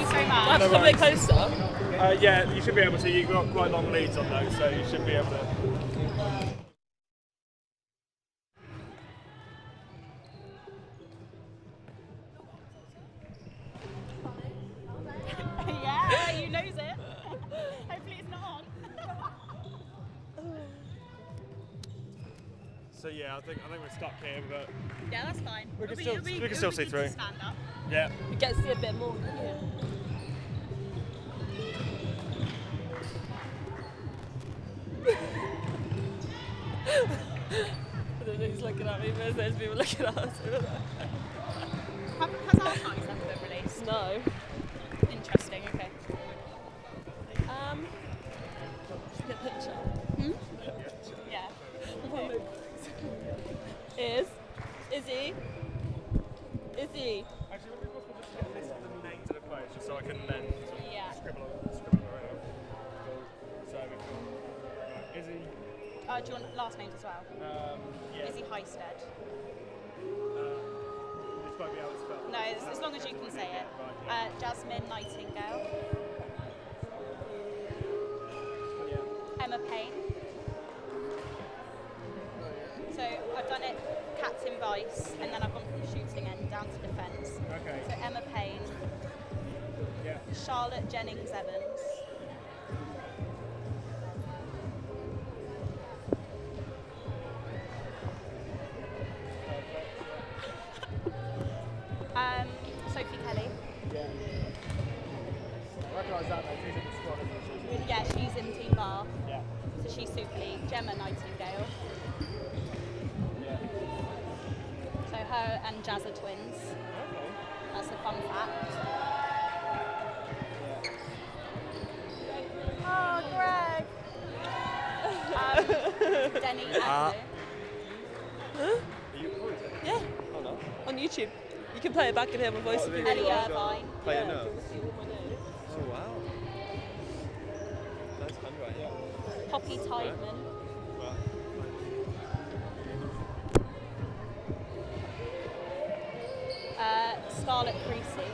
so much. I have to come a bit closer. Yeah, you should be able to. You've got quite long leads on those, so you should be able to. Yeah, you knows it. Hopefully it's not on. So yeah, I think we're stuck here, but Yeah, that's fine. we can It'll still be see good through. to stand up. Yeah. You get to see a bit more. Yeah. I don't know who's looking at me, but there's people looking at us. Has our times ever been released? No. Interesting, okay. Get a picture. Yeah. Izzy? Actually, would it be possible just to get a list of the names of the players, just so I can then Yeah. scribble around? So we've got Izzy. Do you want last names as well? Yeah. Izzy Heisted. This might be how it's spelled. No, as long as you can say it. Jasmine Nightingale. Emma Payne. So I've done it captain vice, and then I've gone from shooting end down to defence. Okay. So Emma Payne. Yeah. Charlotte Jennings Evans. Sophie Kelly. Yeah. I recognise that though. She's in the squad, isn't she? Yeah, she's in Team Bar. Yeah. So she's Super League. Gemma Nightingale. Yeah. So her and Jazz are twins. Okay. That's a fun fact. Oh, Greg. Denny Agnew. Are you recording? Yeah. Oh no. On YouTube. You can play it back and hear my voice if you really Ellie want. Irvine. Play it now. Do you want to see all my notes? Oh wow. Nice handwriting. Poppy Tideman. Wow. Scarlett Creasy.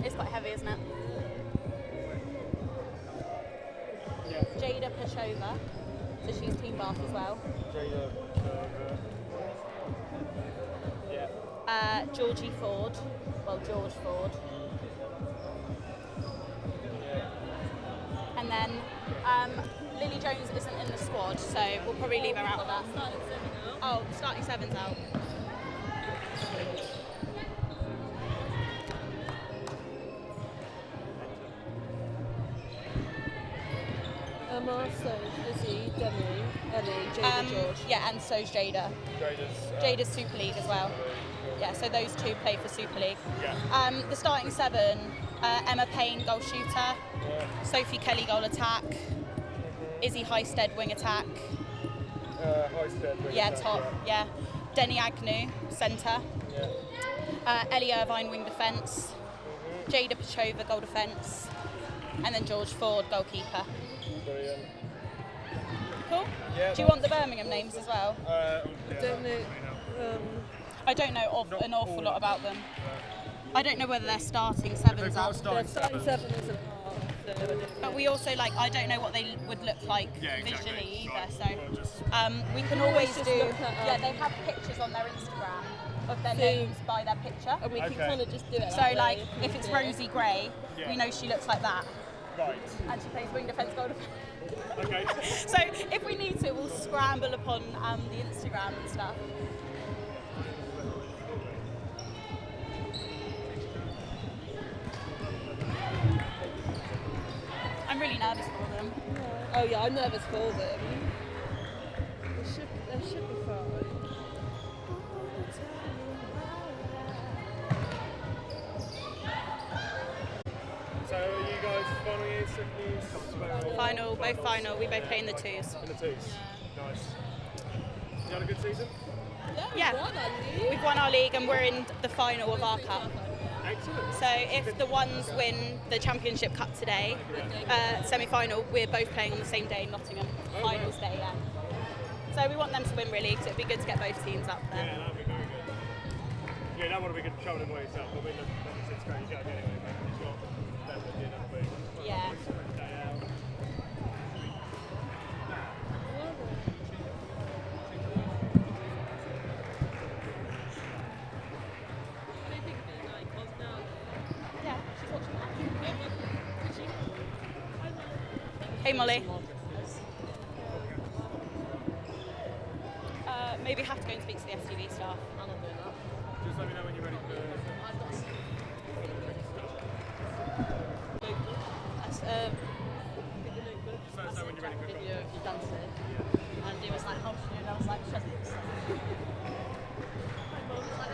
It's quite heavy, isn't it? Yeah. Jada Pachova. So she's Team Bath as well. Jada. Yeah. Georgie Ford. Well, George Ford. And then Lily Jones isn't in the squad, so we'll probably leave her out of that. Oh, the starting seven's out. Emma, Izzy, Demi, Ellie, Jada, George. Yeah, and so's Jada. Jada's Super League as well. Yeah, so those two play for Super League. Yeah. The starting seven, Emma Payne, goal shooter. Yeah. Sophie Kelly, goal attack. Izzy Heisted, wing attack. Heisted. Yeah, top. Yeah. Denny Agnew, centre. Yeah. Ellie Irvine, wing defence. Jada Pachova, goal defence. And then George Ford, goalkeeper. Brilliant. Cool. Yeah, Do you want the Birmingham names as well? yeah, Don't know. I don't know Not an awful all lot of about them. them. I don't know whether they're starting They've sevens got up. a starting Starting seven. 7 isn't hard. So I don't know. But we also I don't know what they would look like Yeah, exactly. visually either. Right. So We'll just- we can always just do. look at, Yeah, they have pictures on their Instagram of their So- names by their picture. And we can Okay. kind of just do it. So that like way if it's we do it. Rosie Gray, Yeah. we know she looks like that, Right. and she plays wing defence, goal defence. Okay. So if we need to, we'll scramble upon the Instagram and stuff. I'm really nervous for them. Oh yeah, I'm nervous for them. They should be fine. So are you guys final year, second year? Final, both final. We both play in the twos. In the twos. Nice. You had a good season? Yeah, we've won our league and we're in the final of our cup. Excellent. So if the ones win the Championship Cup today, semi-final, we're both playing on the same day in Nottingham. Oh, Finals wow. day, yeah. So we want them to win really, because it'd be good to get both teams up there. Yeah, that'd be very good. Yeah, that don't want to be controlling by yourself, but we look at it's great going anyway, man. It's got better than another week. Yeah. Day out. Yeah, she's watching that. Hey Molly. Maybe have to go and speak to the STV staff. I'm not doing that. Just let me know when you're ready for Just let us know when you're ready for video of you dancing, and it was like, how should you? And I was like, shut it. My mum was like,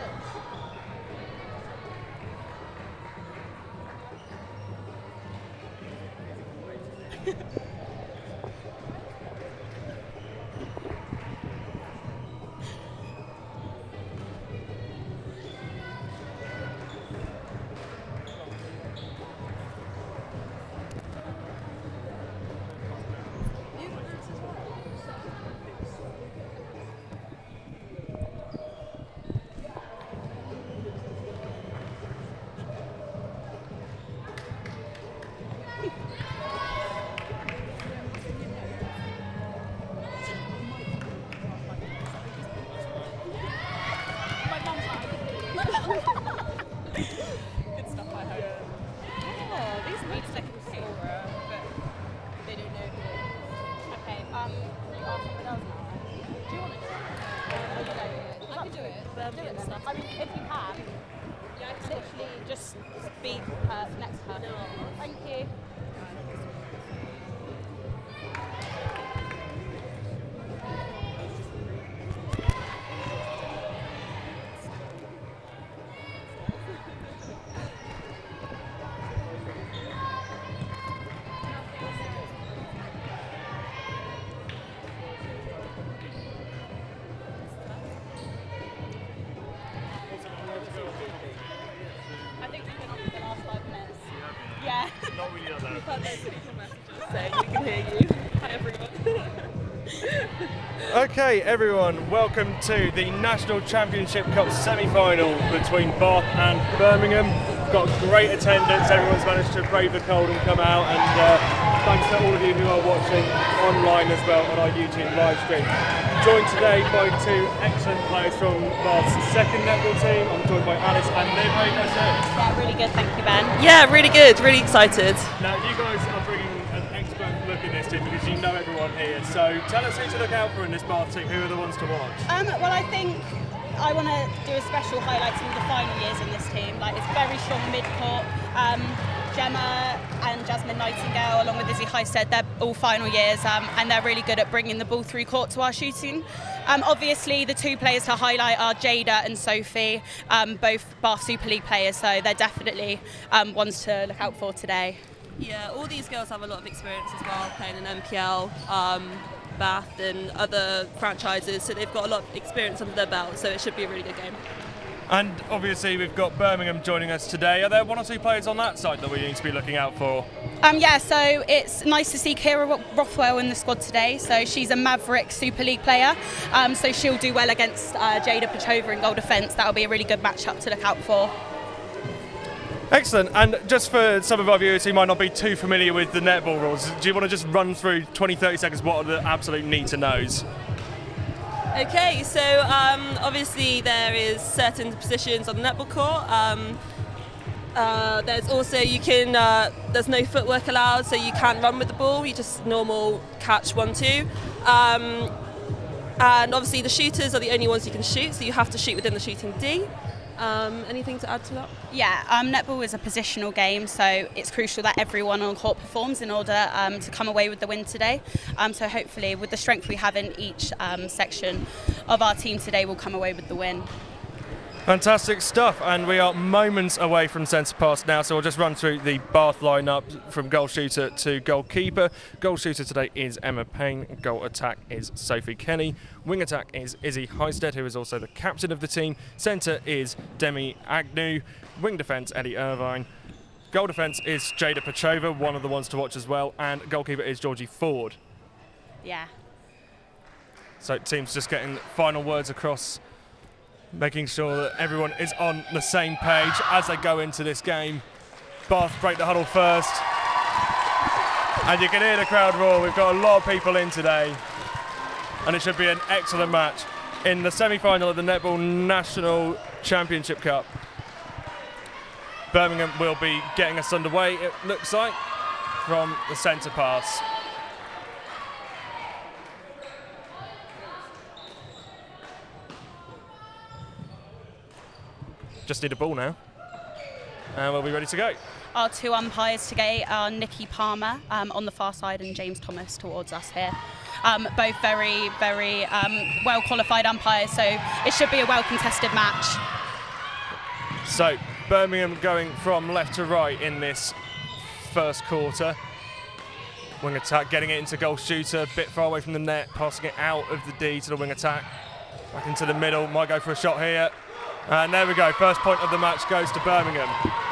Good stuff, I hope. Oh, these need a second scorer, but they don't know who it is. Okay, you ask someone else now. Do you want to do it? I can do it. Do it then. I mean, if you can, literally just be next to her. Thank you. I think we've been on for the last 5 minutes. Yeah. Not really on that. We've had those little messages saying we can hear you. Hi everyone. Okay, everyone, welcome to the National Championship Cup semi-final between Bath and Birmingham. Got great attendance, everyone's managed to brave the cold and come out, and thanks to all of you who are watching online as well on our YouTube live stream. Joined today by two excellent players from Bath's second netball team. I'm joined by Alice and Liv. How are you guys doing? Yeah, really good, thank you, Ben. Yeah, really good, really excited. Now, you guys are bringing an expert look in this team because you know everyone here. So tell us who to look out for in this Bath team. Who are the ones to watch? Well, I think I want to do a special highlight of the final years in this team. Like, it's very strong mid-court. Gemma and Jasmine Nightingale, along with Izzy Highstead, they're all final years, and they're really good at bringing the ball through court to our shooting. Obviously, the two players to highlight are Jada and Sophie, both Bath Super League players, so they're definitely ones to look out for today. Yeah, all these girls have a lot of experience as well, playing in NPL, Bath and other franchises, so they've got a lot of experience under their belt, so it should be a really good game. And obviously we've got Birmingham joining us today. Are there one or two players on that side that we need to be looking out for? Yeah, so it's nice to see Kira Rothwell in the squad today. So she's a Maverick Super League player. So she'll do well against Jada Pachova in goal defence. That'll be a really good matchup to look out for. Excellent. And just for some of our viewers who might not be too familiar with the netball rules, do you want to just run through 20-30 seconds what are the absolute need-to-knows? Okay, so obviously there is certain positions on the netball court. There's also there's no footwork allowed, so you can't run with the ball. You just normal catch 1-2. And obviously the shooters are the only ones you can shoot, so you have to shoot within the shooting D. Anything to add to that? Yeah, netball is a positional game, so it's crucial that everyone on court performs in order to come away with the win today. So hopefully, with the strength we have in each section of our team today, we'll come away with the win. Fantastic stuff, and we are moments away from centre pass now, so we'll just run through the Bath lineup from goal shooter to goalkeeper. Goal shooter today is Emma Payne, goal attack is Sophie Kenny, wing attack is Izzy Highstead, who is also the captain of the team, centre is Demi Agnew, wing defence Eddie Irvine, goal defence is Jada Pachova, one of the ones to watch as well, and goalkeeper is Georgie Ford. Yeah. So teams just getting final words across making sure that everyone is on the same page as they go into this game. Bath break the huddle first. And you can hear the crowd roar. We've got a lot of people in today. And it should be an excellent match in the semi-final of the Netball National Championship Cup. Birmingham will be getting us underway, it looks like, from the centre pass. Just need a ball now, and we'll be ready to go. Our two umpires today are Nikki Palmer on the far side and James Thomas towards us here. Both very, very well qualified umpires, so it should be a well contested match. So Birmingham going from left to right in this first quarter. Wing attack, getting it into goal shooter, a bit far away from the net, passing it out of the D to the wing attack. Back into the middle, might go for a shot here. And there we go, first point of the match goes to Birmingham.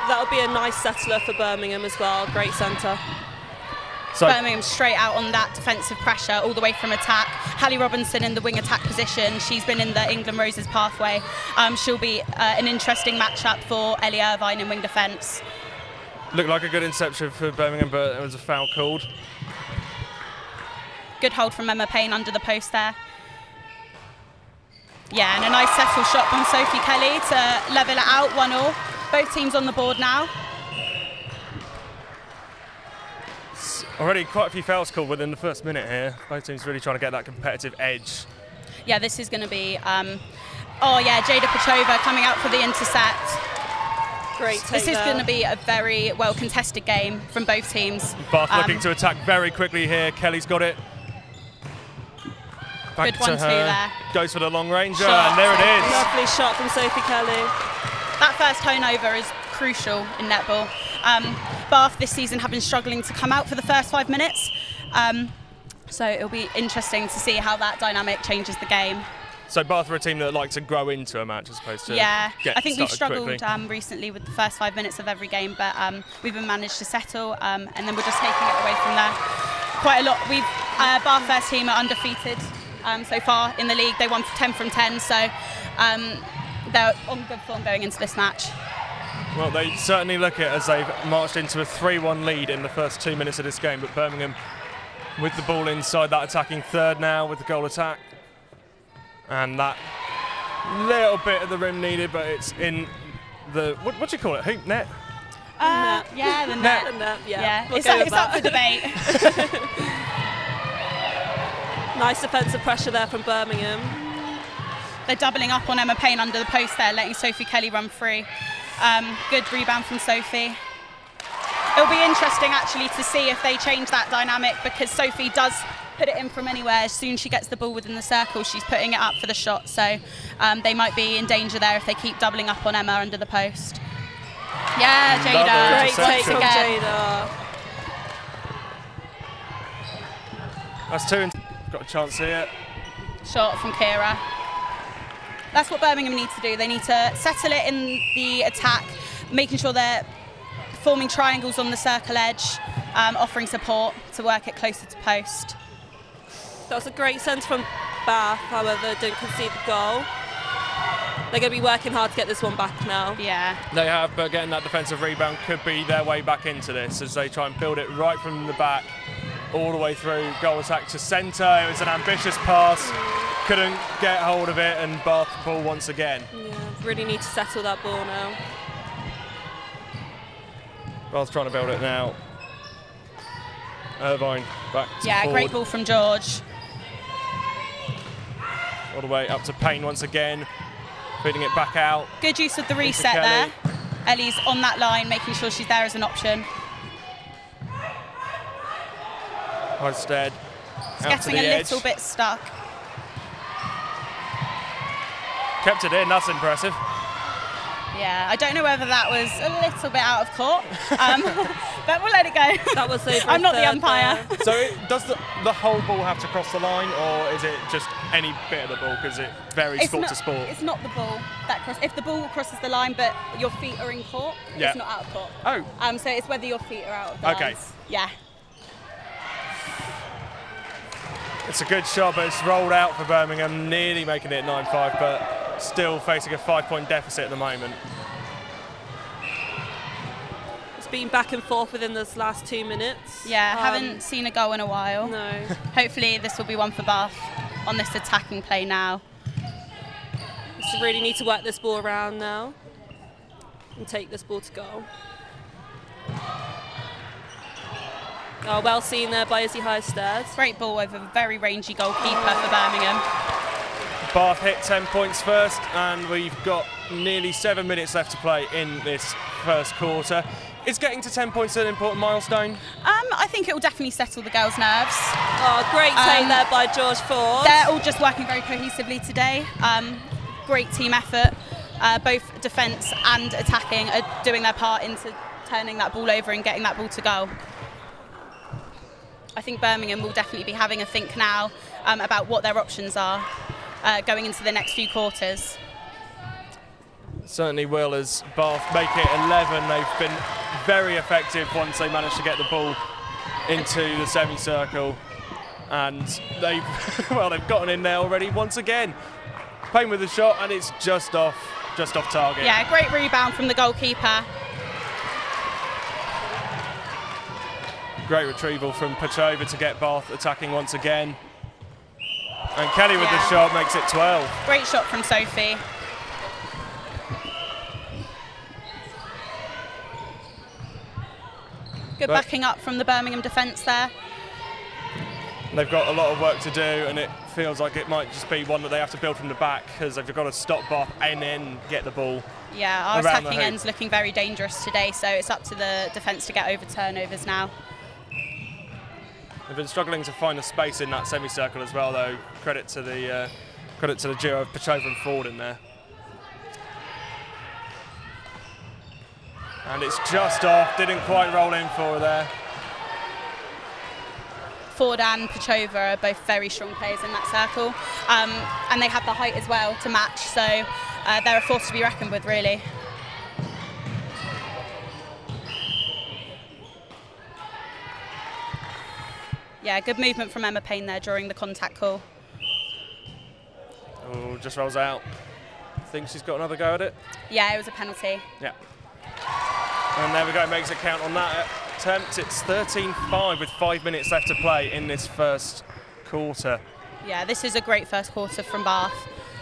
That'll be a nice settler for Birmingham as well, great centre. So Birmingham straight out on that defensive pressure all the way from attack. Hallie Robinson in the wing attack position. She's been in the England Roses pathway. She'll be an interesting matchup for Ellie Irvine in wing defence. Looked like a good interception for Birmingham, but there was a foul called. Good hold from Emma Payne under the post there. Yeah, and a nice settle shot from Sophie Kelly to level it out, 1-1. Both teams on the board now. Already quite a few fouls called within the first minute here. Both teams really trying to get that competitive edge. Yeah, this is going to be, oh yeah, Jada Petrova coming out for the intercept. Great take This is there. going to be a very well contested game from both teams. Bath looking to attack very quickly here. Kelly's got it. Back Good to 1-2 her. there. Goes for the long ranger, Shot. and there it is. Lovely shot from Sophie Kelly. That first turnover is crucial in netball. Bath this season have been struggling to come out for the first 5 minutes. So it'll be interesting to see how that dynamic changes the game. So Bath are a team that like to grow into a match as opposed to Yeah, get I think we've started struggled quickly. recently with the first 5 minutes of every game, but we've managed to settle, and then we're just taking it away from there. Quite a lot. Bath first team are undefeated so far in the league. They won 10 from 10, so they're on good form going into this match. Well, they certainly look it as they've marched into a 3-1 lead in the first 2 minutes of this game, but Birmingham with the ball inside that attacking third now with the goal attack. And that little bit of the rim needed, but it's in the, what do you call it, hoop net? Yeah, the net. The net, yeah. Yeah, We'll it's, go with it's up for that. debate. Nice defensive pressure there from Birmingham. They're doubling up on Emma Payne under the post there, letting Sophie Kelly run free. Good rebound from Sophie. It'll be interesting actually to see if they change that dynamic, because Sophie does put it in from anywhere. As soon as she gets the ball within the circle, she's putting it up for the shot. So they might be in danger there if they keep doubling up on Emma under the post. Yeah, Jada. Great take from Once again. Jada. That's two, got a chance here. Shot from Kira. That's what Birmingham need to do. They need to settle it in the attack, making sure they're forming triangles on the circle edge, offering support to work it closer to post. That was a great sense from Bath, however, didn't concede the goal. They're going to be working hard to get this one back now. Yeah. They have, but getting that defensive rebound could be their way back into this as they try and build it right from the back, all the way through goal attack to centre. It was an ambitious pass, couldn't get hold of it, and Bath ball once again. Yeah, really need to settle that ball now. Bath trying to build it now. Irvine back to Yeah, forward. great ball from George. All the way up to Payne once again, feeding it back out. Good use of the reset Kelly. there. Ellie's on that line, making sure she's there as an option. Hosted It's out to getting the a edge. little bit stuck. Kept it in, that's impressive. Yeah, I don't know whether that was a little bit out of court, but we'll let it go. That was over I'm not the third umpire. there. So does the whole ball have to cross the line, or is it just any bit of the ball, because it varies sport to sport? It's not the ball that crosses. If the ball crosses the line, but your feet are in court, Yeah. it's not out of court. Oh. So it's whether your feet are out of the Okay. lines. Yeah. It's a good shot, but it's rolled out for Birmingham, nearly making it 9-5, but still facing a 5-point deficit at the moment. It's been back and forth within this last 2 minutes. Yeah, haven't seen a goal in a while. No. Hopefully this will be one for Bath on this attacking play now. So really need to work this ball around now and take this ball to goal. Oh, well seen there by Izzy Highstead. Great ball over a very rangy goalkeeper for Birmingham. Bath hit 10 points first, and we've got nearly 7 minutes left to play in this first quarter. Is getting to 10 points an important milestone? I think it will definitely settle the girls' nerves. Oh, great take there by George Ford. They're all just working very cohesively today. Great team effort. Both defence and attacking are doing their part into turning that ball over and getting that ball to goal. I think Birmingham will definitely be having a think now about what their options are going into the next few quarters. Certainly will, as Bath make it 11. They've been very effective once they managed to get the ball into the semicircle, and they've gotten in there already once again. Payne with the shot, and it's just off target. Yeah, great rebound from the goalkeeper. Great retrieval from Pachova to get Bath attacking once again. And Kelly with the shot makes it 12. Great shot from Sophie. Good backing up from the Birmingham defence there. They've got a lot of work to do, and it feels like it might just be one that they have to build from the back, because they've got to stop Bath and then get the ball. Yeah, our around attacking end's looking very dangerous today, so it's up to the defence to get over turnovers now. They've been struggling to find the space in that semicircle as well, though. Credit to the duo of Pachova and Ford in there. And it's just off, didn't quite roll in for her there. Ford and Pachova are both very strong players in that circle, and they have the height as well to match, so they're a force to be reckoned with, really. Yeah, good movement from Emma Payne there during the contact call. Oh, just rolls out. Think she's got another go at it? Yeah, it was a penalty. Yeah. And there we go, makes it count on that attempt. It's 13-5 with 5 minutes left to play in this first quarter. Yeah, this is a great first quarter from Bath.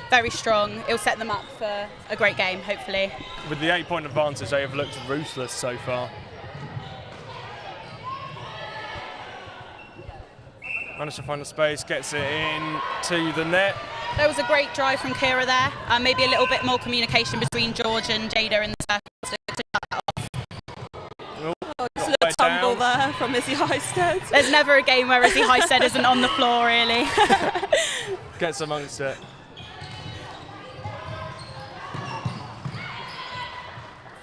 Very strong. It'll set them up for a great game, hopefully. With the 8-point advantage, they have looked ruthless so far. Managed to find the space, gets it in to the net. There was a great drive from Kira there. Maybe a little bit more communication between George and Jada in the circle to shut that off. Oh, just a little tumble there from Izzy Highstead. There's never a game where Izzy Highstead isn't on the floor, really. Gets amongst it.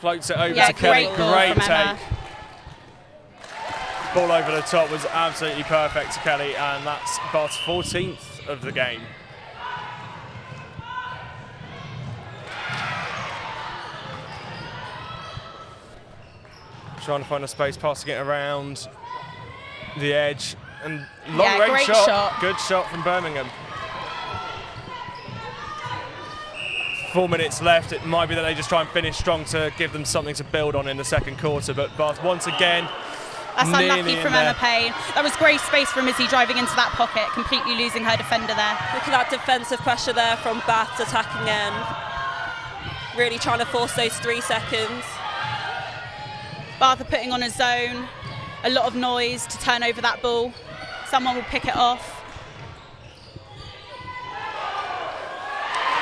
Floats it over to Kelly. Great take. Ball over the top was absolutely perfect to Kelly, and that's Bath's 14th of the game. Trying to find a space, passing it around the edge, and long range shot. Good shot from Birmingham. 4 minutes left. It might be that they just try and finish strong to give them something to build on in the second quarter, but Bath once again. That's unlucky from Emma Payne. That was great space from Izzy driving into that pocket, completely losing her defender there. Look at that defensive pressure there from Bath's attacking end. Really trying to force those 3 seconds. Bath are putting on a zone, a lot of noise to turn over that ball. Someone will pick it off.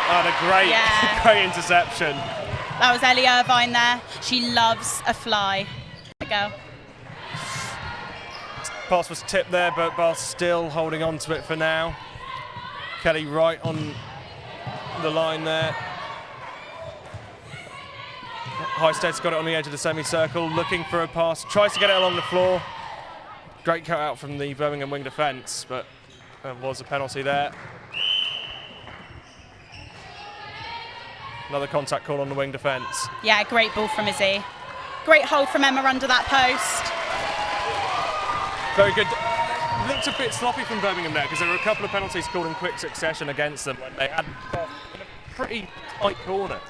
Oh, a great interception. That was Ellie Irvine there. She loves a fly. That girl. Pass was tipped there, but Bath still holding on to it for now. Kelly right on the line there. Highstead's got it on the edge of the semicircle, looking for a pass, tries to get it along the floor. Great cut out from the Birmingham wing defence, but there was a penalty there. Another contact call on the wing defence. Yeah, great ball from Izzy. Great hold from Emma under that post. Very good. Looked a bit sloppy from Birmingham there, because there were a couple of penalties called in quick succession against them when they had pretty tight corner.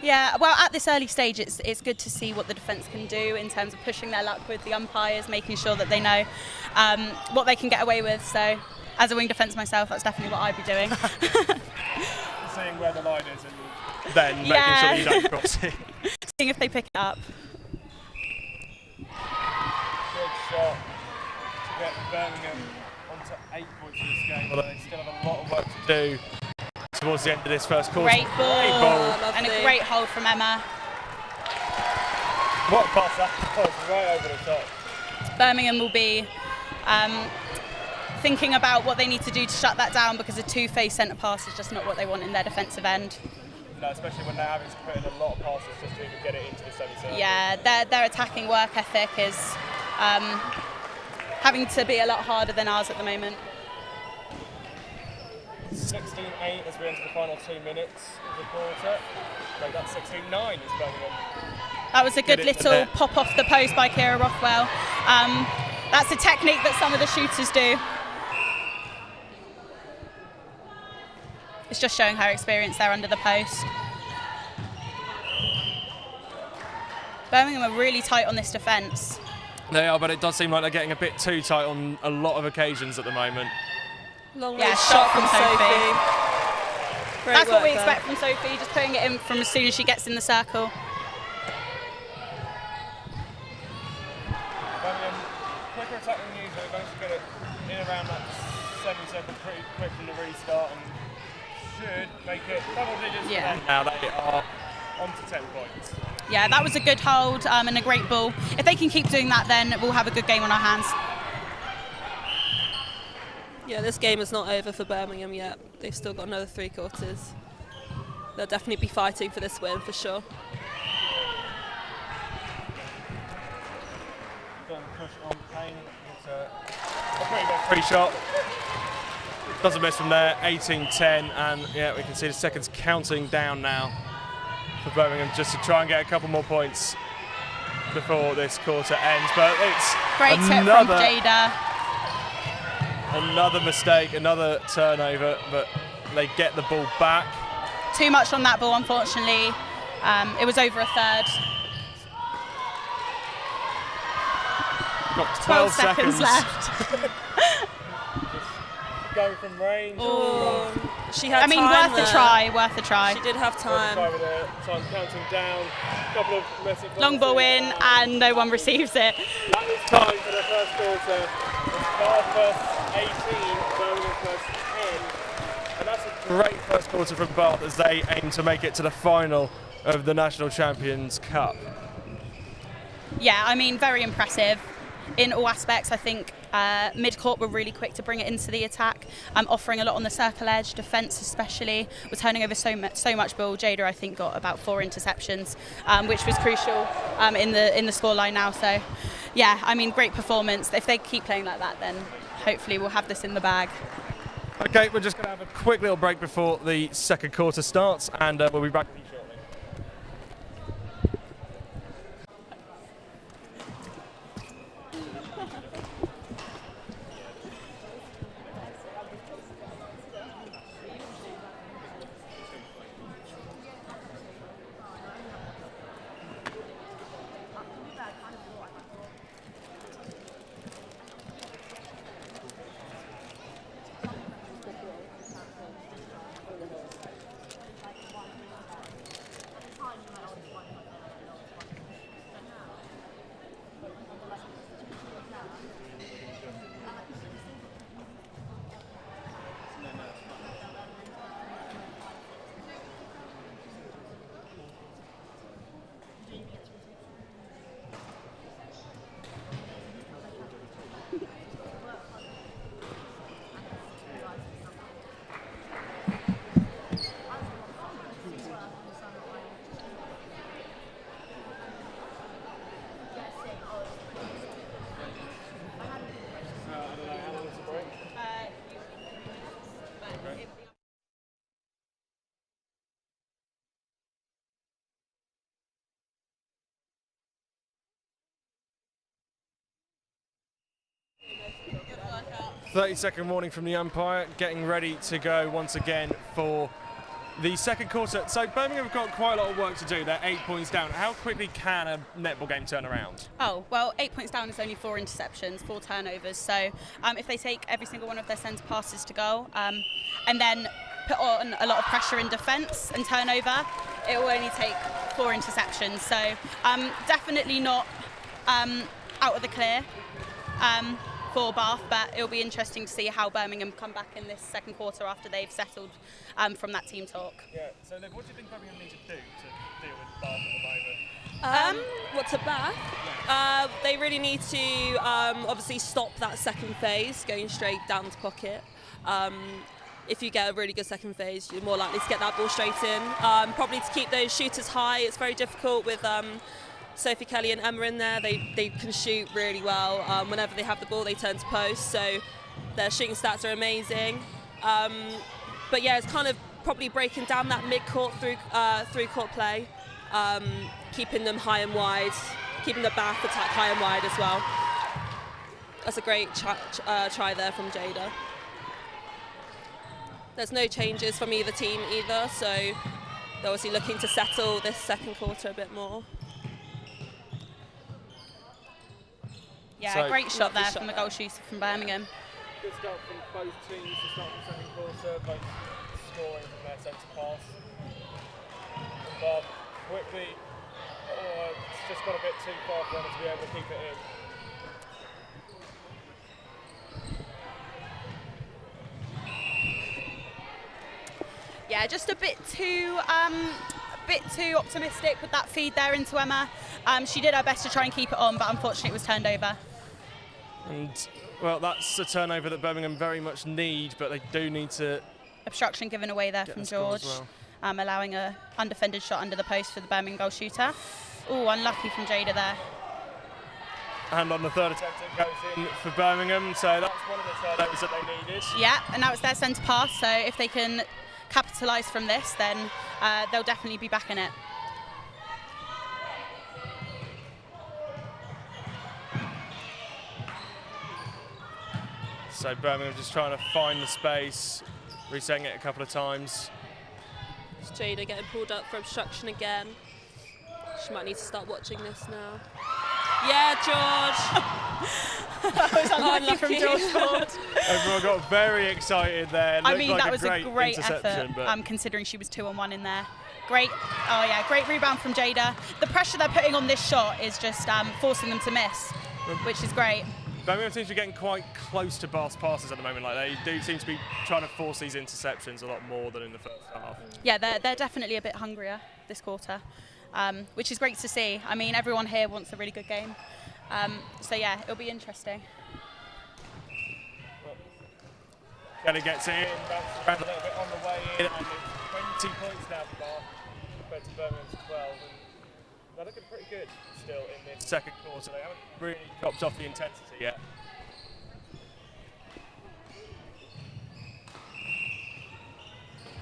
Yeah, well, at this early stage, it's good to see what the defence can do in terms of pushing their luck with the umpires, making sure that they know what they can get away with. So, as a wing defence myself, that's definitely what I'd be doing. Seeing where the line is and then making sure you don't cross it. Seeing if they pick it up. Good shot to get Birmingham onto 8 points in this game, although they still have a lot of work to do towards the end of this first quarter. Great ball. And a great hold from Emma. What a pass that was, right over the top. Birmingham will be thinking about what they need to do to shut that down, because a two-phase centre pass is just not what they want in their defensive end. No, especially when they're having to put in a lot of passes just to even get it into the semi-circle. Yeah, their attacking work ethic is having to be a lot harder than ours at the moment. 16-8 as we enter the final 2 minutes of the quarter. So that's 16-9 is Birmingham. That was a good little pop off the post by Kira Rothwell. That's a technique that some of the shooters do. It's just showing her experience there under the post. Birmingham are really tight on this defence. They are, but it does seem like they're getting a bit too tight on a lot of occasions at the moment. Long shot from Sophie. That's what we there. expect from Sophie, just putting it in from as soon as she gets in the circle. Birmingham, quicker attack than usual, going to get it in around that semi-circle pretty quick from the restart and should make it double digits. Yeah. Now they are on to 10 points. Yeah, that was a good hold and a great ball. If they can keep doing that, then we'll have a good game on our hands. Yeah, this game is not over for Birmingham yet. They've still got another 3 quarters. They'll definitely be fighting for this win for sure. Going to push on Payne. It's a pretty good free shot. Doesn't miss from there. 18-10, and yeah, we can see the seconds counting down now for Birmingham just to try and get a couple more points before this quarter ends. But it's great tip from Jada. Another mistake, another turnover, but they get the ball back. Too much on that ball, unfortunately. It was over a third. Got 12 seconds left. Going from range. Oh, she had time worth there. a try, worth a try. She did have time. Time counting down. Couple of messy Long ball in, and no one receives it. That is time for the first quarter. It's Bath 18, Birmingham 10. And that's a great first quarter from Bath as they aim to make it to the final of the National Champions Cup. Yeah, I mean, very impressive in all aspects. I think mid-court were really quick to bring it into the attack, offering a lot on the circle edge, defence especially, was turning over so much ball. Jada, I think, got about 4 interceptions, which was crucial in the scoreline now. So, yeah, I mean, great performance. If they keep playing like that, then hopefully we'll have this in the bag. Okay, we're just going to have a quick little break before the second quarter starts, and we'll be back with you shortly. 30-second warning from the umpire, getting ready to go once again for The second quarter, so Birmingham have got quite a lot of work to do. They're 8 points down. How quickly can a netball game turn around? Oh, well, 8 points down is only 4 interceptions, 4 turnovers. So if they take every single one of their centre passes to goal and then put on a lot of pressure in defence and turnover, it will only take 4 interceptions. So definitely not out of the clear for Bath, but it'll be interesting to see how Birmingham come back in this second quarter after they've settled from that team talk. Yeah, so Liv, what do you think Birmingham need to do to deal with Bath at the moment? What to Bath? They really need to obviously stop that second phase, going straight down to pocket. If you get a really good second phase, you're more likely to get that ball straight in. Probably to keep those shooters high. It's very difficult with Sophie Kelly and Emma in there. They can shoot really well. Whenever they have the ball, they turn to post, so their shooting stats are amazing. But yeah, it's kind of probably breaking down that mid-court through court play, keeping them high and wide, keeping the Bath attack high and wide as well. That's a great try there from Jada. There's no changes from either team either, so they're obviously looking to settle this second quarter a bit more. Yeah, So, great shot there shot from the there. goal shooter from Birmingham. Good start from both teams to start the second quarter, both scoring from their centre pass. And Bath quickly, it's just got a bit too far for them to be able to keep it in. Yeah, just a bit too optimistic with that feed there into Emma. She did her best to try and keep it on, but unfortunately it was turned over. And, well, that's a turnover that Birmingham very much need, but they do need to Obstruction given away there get from the score as George, well. allowing a undefended shot under the post for the Birmingham goal shooter. Oh, unlucky from Jada there. And on the third attempt it goes in for Birmingham, so that's one of the turnovers that they needed. Yeah, and now it's their centre pass, so if they can capitalise from this, then they'll definitely be back in it. So Birmingham just trying to find the space, resetting it a couple of times. It's Jada getting pulled up for obstruction again. She might need to start watching this now. Yeah, George! That was unlucky from George Ford. Everyone got very excited there. I Looked mean, like that was a great interception, effort, but considering she was 2-on-1 in there. Great, oh yeah, great rebound from Jada. The pressure they're putting on this shot is just forcing them to miss, which is great. Birmingham seems to be getting quite close to Bath's passes at the moment. Like they do seem to be trying to force these interceptions a lot more than in the first half. Yeah, they're definitely a bit hungrier this quarter, which is great to see. I mean, everyone here wants a really good game. So yeah, it'll be interesting. Kelly gets it in, bounces around a little bit on the way in, and it's 20 points now for Bath compared to Birmingham's 12. And they're looking pretty good still in this second quarter. They haven't really dropped off the intensity yet.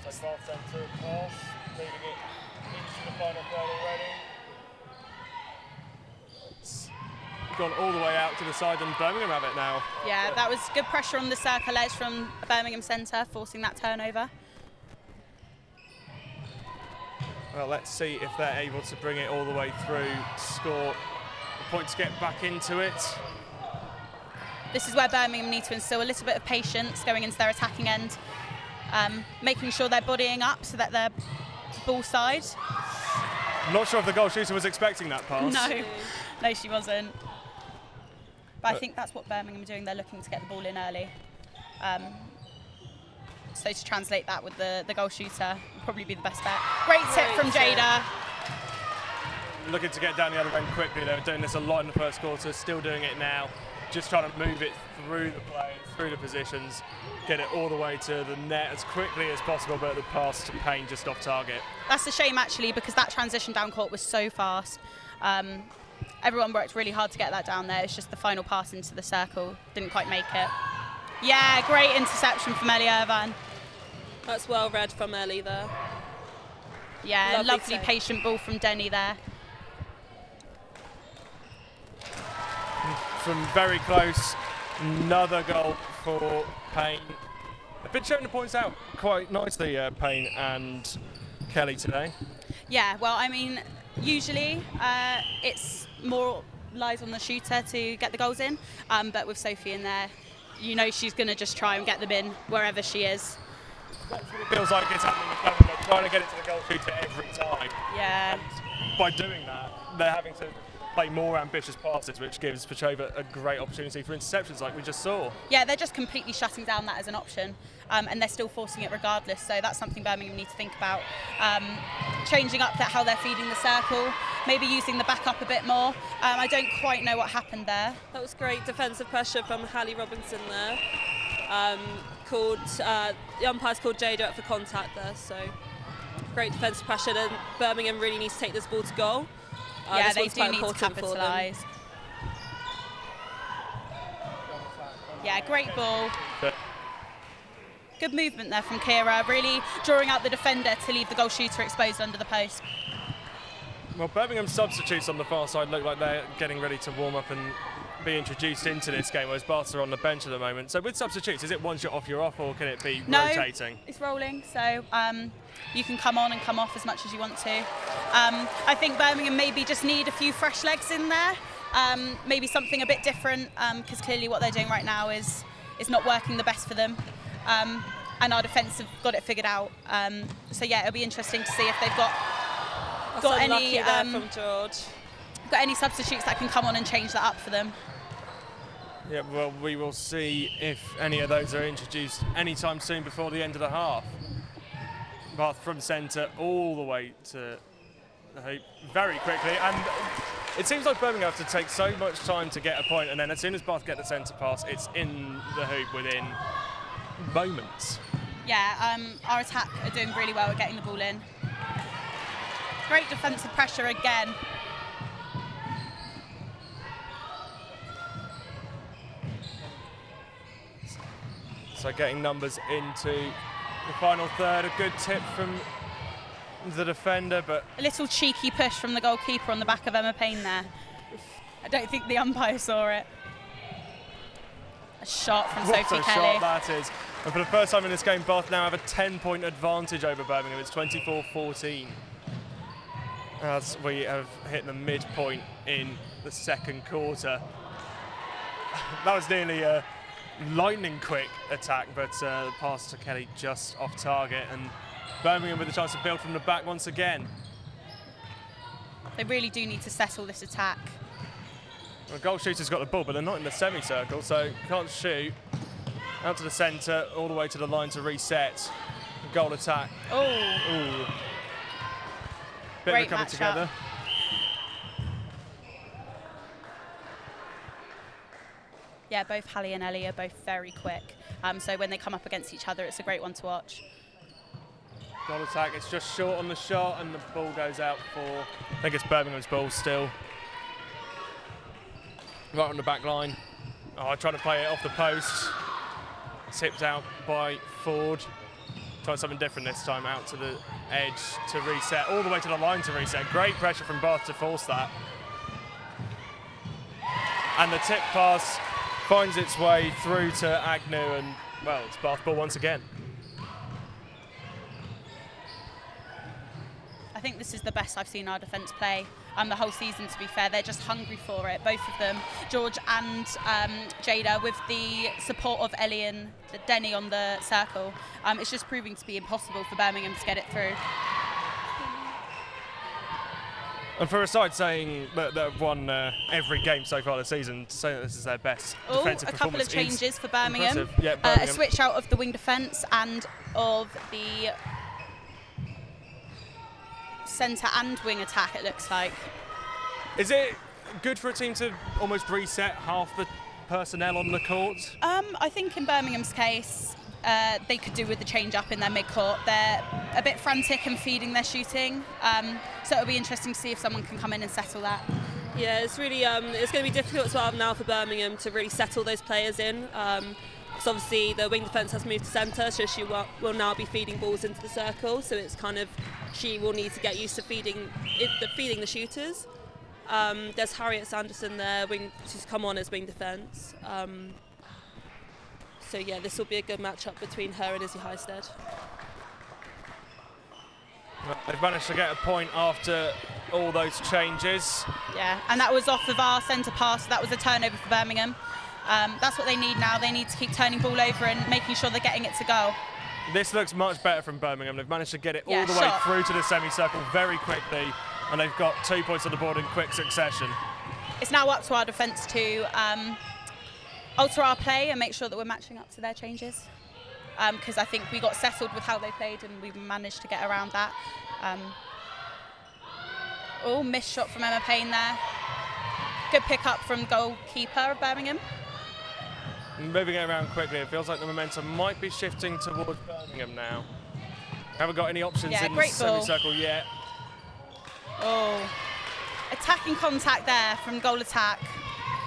So Bath centre pass, moving it into the final third already. It's gone all the way out to the side, and Birmingham have it now. Yeah, that was good pressure on the circle edge from Birmingham centre, forcing that turnover. Well, let's see if they're able to bring it all the way through to score the point to get back into it. This is where Birmingham need to instill a little bit of patience going into their attacking end, making sure they're bodying up so that they're ball side. I'm not sure if the goal shooter was expecting that pass. No, she wasn't. But I think that's what Birmingham are doing. They're looking to get the ball in early. So to translate that with the goal shooter would probably be the best bet. Great tip from Jada. Looking to get down the other end quickly. They were doing this a lot in the first quarter, still doing it now. Just trying to move it through the plays, through the positions, get it all the way to the net as quickly as possible, but the pass to Payne just off target. That's a shame actually, because that transition down court was so fast. Everyone worked really hard to get that down there. It's just the final pass into the circle didn't quite make it. Yeah, great interception from Ellie Irvan. That's well read from Ellie there. Yeah, lovely save. patient ball from Denny there. From very close, another goal for Payne. They've been showing the points out quite nicely, Payne and Kelly today. Yeah, well, I mean, usually it's more lies on the shooter to get the goals in, but with Sophie in there, you know she's going to just try and get them in wherever she is. It feels like it's happening with Birmingham, trying to get it to the goal shooter every time. Yeah. And by doing that, they're having to play more ambitious passes, which gives Pachova a great opportunity for interceptions like we just saw. Yeah, they're just completely shutting down that as an option, and they're still forcing it regardless, so that's something Birmingham need to think about. Changing up how they're feeding the circle, maybe using the back up a bit more. I don't quite know what happened there. That was great defensive pressure from Hallie Robinson there. The umpire's called Jada up for contact there, so great defensive pressure. And Birmingham really needs to take this ball to goal. Yeah, they do need to capitalise. Yeah, great ball. Good movement there from Kira, really drawing out the defender to leave the goal shooter exposed under the post. Well, Birmingham's substitutes on the far side look like they're getting ready to warm up and be introduced into this game, whereas Bath are on the bench at the moment. So with substitutes, is it once you're off, or can it be rotating? It's rolling, so you can come on and come off as much as you want to. I think Birmingham maybe just need a few fresh legs in there, maybe something a bit different, because clearly what they're doing right now is not working the best for them. And our defence have got it figured out. So yeah, it'll be interesting to see if they've got any from George. Got any substitutes that can come on and change that up for them. Yeah, well, we will see if any of those are introduced anytime soon before the end of the half. Bath from centre all the way to the hoop very quickly, and it seems like Birmingham have to take so much time to get a point, and then as soon as Bath get the centre pass, it's in the hoop within moments. Yeah, our attack are doing really well at getting the ball in. Great defensive pressure again. So getting numbers into the final third, a good tip from the defender, but a little cheeky push from the goalkeeper on the back of Emma Payne there. I don't think the umpire saw it. A shot from Sophie what a Kelly. shot that is. And for the first time in this game, Bath now have a 10-point advantage over Birmingham. It's 24-14. As we have hit the midpoint in the second quarter. That was nearly a lightning quick attack, but the pass to Kelly just off target, and Birmingham with a chance to build from the back once again. They really do need to settle this attack. Well, the goal shooter's got the ball, but they're not in the semicircle, so can't shoot. Out to the centre, all the way to the line to reset. Goal attack. Oh. Bit Great of coming match together. up. Yeah, both Hallie and Ellie are both very quick. So when they come up against each other, it's a great one to watch. Goal attack, it's just short on the shot, and the ball goes out for, I think it's Birmingham's ball still. Right on the back line. Oh, trying to play it off the post. Tipped out by Ford. Trying something different this time, out to the edge to reset, all the way to the line to reset. Great pressure from Bath to force that. And the tip pass finds its way through to Agnew, and, well, it's Bath ball once again. I think this is the best I've seen our defence play the whole season, to be fair. They're just hungry for it, both of them, George and Jada, with the support of Ellie and Denny on the circle. It's just proving to be impossible for Birmingham to get it through. And for a side saying that they've won every game so far this season, to say that this is their best defensive a couple performance of changes for Birmingham. Impressive. Yeah, Birmingham. A switch out of the wing defence and of the centre and wing attack, it looks like. Is it good for a team to almost reset half the personnel on the court? I think in Birmingham's case, they could do with the change up in their mid-court. They're a bit frantic and feeding their shooting, so it'll be interesting to see if someone can come in and settle that. Yeah, it's really it's going to be difficult as well now for Birmingham to really settle those players in. Because obviously the wing defence has moved to centre, so she will now be feeding balls into the circle. So it's kind of, she will need to get used to feeding the shooters. There's Harriet Sanderson there, she's come on as wing defence. So yeah, this will be a good matchup between her and Izzy Highstead. They've managed to get a point after all those changes. Yeah, and that was off of our centre pass. That was a turnover for Birmingham. That's what they need now. They need to keep turning ball over and making sure they're getting it to goal. This looks much better from Birmingham. They've managed to get it all the way shot. through to the semicircle very quickly, and they've got 2 points on the board in quick succession. It's now up to our defence to alter our play and make sure that we're matching up to their changes. Because I think we got settled with how they played and we managed to get around that. Missed shot from Emma Payne there. Good pick up from goalkeeper of Birmingham. Moving it around quickly, it feels like the momentum might be shifting towards Birmingham now. Haven't got any options in the great ball. semicircle yet. Attacking contact there from goal attack.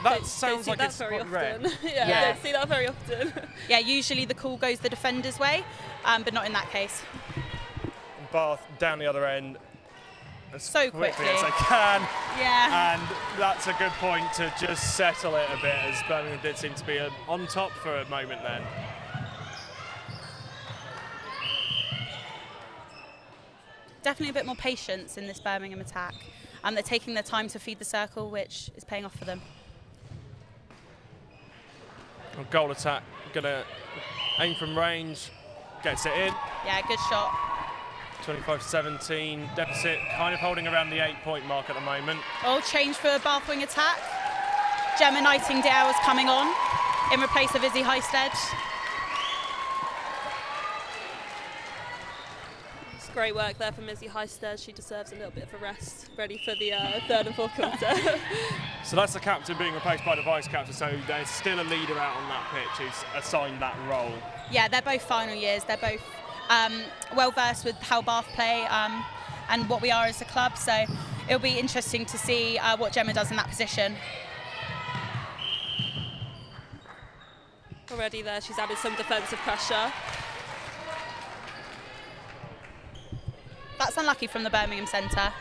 That sounds like it's very red. often. Yeah, don't see that very often. Yeah, usually the call goes the defender's way, but not in that case. Bath down the other end as So quickly. as they can. Yeah. And that's a good point to just settle it a bit, as Birmingham did seem to be on top for a moment then. Definitely a bit more patience in this Birmingham attack. They're taking their time to feed the circle, which is paying off for them. Goal attack, gonna aim from range, gets it in. Yeah, good shot. 25-17, deficit kind of holding around the 8-point mark at the moment. Change for Bath wing attack. Gemma Nightingale is coming on in replace of Izzy Highstead. It's great work there from Izzy Highstead. She deserves a little bit of a rest, ready for the third and fourth quarter. So that's the captain being replaced by the vice captain, so there's still a leader out on that pitch who's assigned that role. Yeah, they're both final years. They're both well versed with how Bath play and what we are as a club, so it'll be interesting to see what Gemma does in that position. Already there, she's added some defensive pressure. That's unlucky from the Birmingham centre.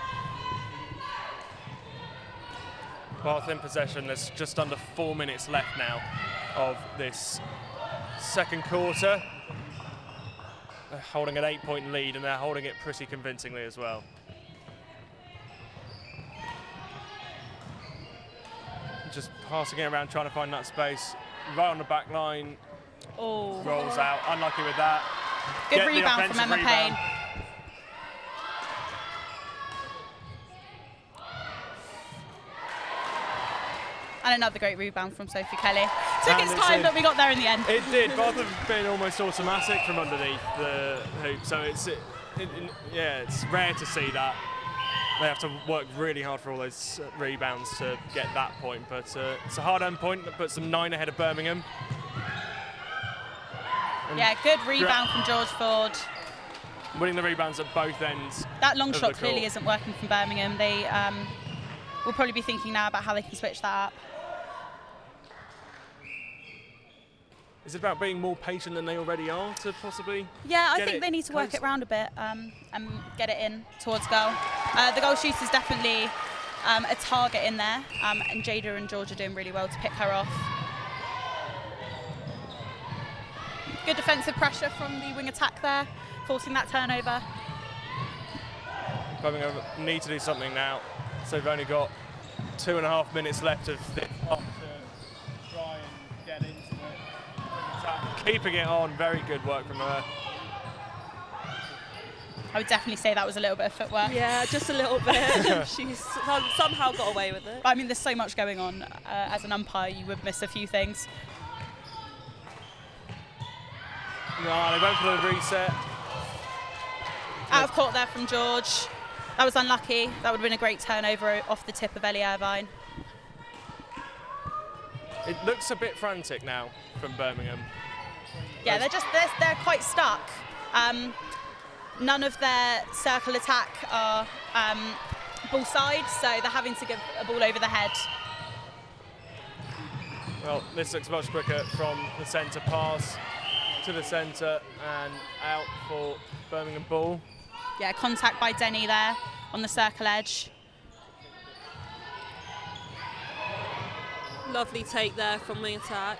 Bath in possession. There's just under 4 minutes left now of this second quarter. They're holding an 8-point lead, and they're holding it pretty convincingly as well. Just passing it around, trying to find that space. Right on the back line. Rolls out. Unlucky with that. Good rebound from Emma Payne. And another great rebound from Sophie Kelly. Took its time, but we got there in the end. It did. Bath have been almost automatic from underneath the hoop, so it's rare to see that. They have to work really hard for all those rebounds to get that point, but it's a hard-earned point that puts them 9 ahead of Birmingham. Yeah, good rebound from George Ford. Winning the rebounds at both ends. That long shot clearly isn't working from Birmingham. They will probably be thinking now about how they can switch that up. Is it about being more patient than they already are to possibly? Yeah, I think they need to work it round a bit and get it in towards goal. The goal shooter's definitely a target in there, and Jada and George are doing really well to pick her off. Good defensive pressure from the wing attack there, forcing that turnover. Birmingham need to do something now, so they've only got 2.5 minutes left of this half to try and get into it. Keeping it on, very good work from her. I would definitely say that was a little bit of footwork. Yeah, just a little bit. She's somehow got away with it. But I mean, there's so much going on. As an umpire, you would miss a few things. No, they went for the reset. Out of court there from George. That was unlucky. That would have been a great turnover off the tip of Ellie Irvine. It looks a bit frantic now from Birmingham. Yeah, they're quite stuck. None of their circle attack are ball side, so they're having to give a ball over the head. Well, this looks much quicker from the centre pass to the centre and out for Birmingham ball. Yeah, contact by Denny there on the circle edge. Lovely take there from the attack.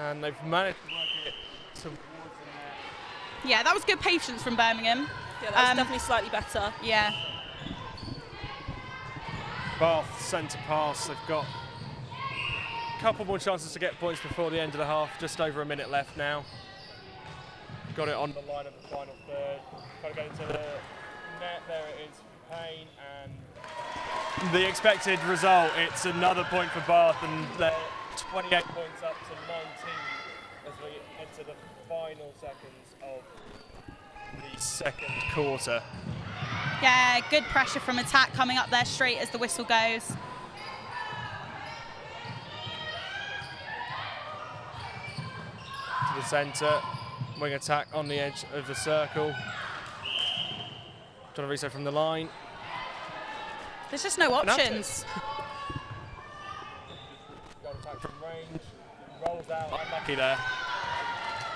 And they've managed to work it towards the net. Yeah, that was good patience from Birmingham. Yeah, that was definitely slightly better. Yeah. Bath centre pass. They've got a couple more chances to get points before the end of the half. Just over a minute left now. Got it on the line of the final third. Trying to get into the net. There it is for Payne. And the expected result, it's another point for Bath, and they're 28 points up to 19 as we enter the final seconds of the second quarter. Yeah, good pressure from attack coming up there straight as the whistle goes. To the centre, wing attack on the edge of the circle. Trying to reset from the line. There's just no options. Goal attack from range, rolls out, unlucky there.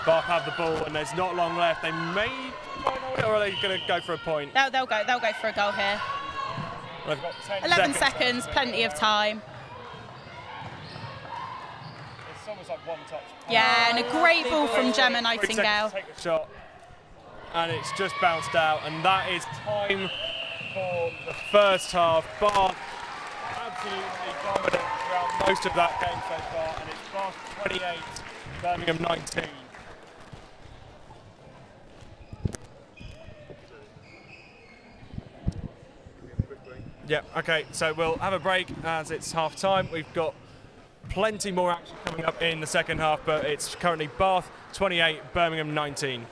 Bath have the ball and there's not long left. They may try and hold it, or are they going to go for a point? They'll go for a goal here. Well, they've got 10 11 seconds, plenty of time. It's almost like one touch. Yeah, and a great ball from Gemma 3 Nightingale. seconds to take the shot, and it's just bounced out, and that is time for the first half. Bath absolutely dominant throughout most of that game so far, and it's Bath 28, Birmingham 19. Yeah, okay, so we'll have a break as it's half time. We've got plenty more action coming up in the second half, but it's currently Bath 28, Birmingham 19.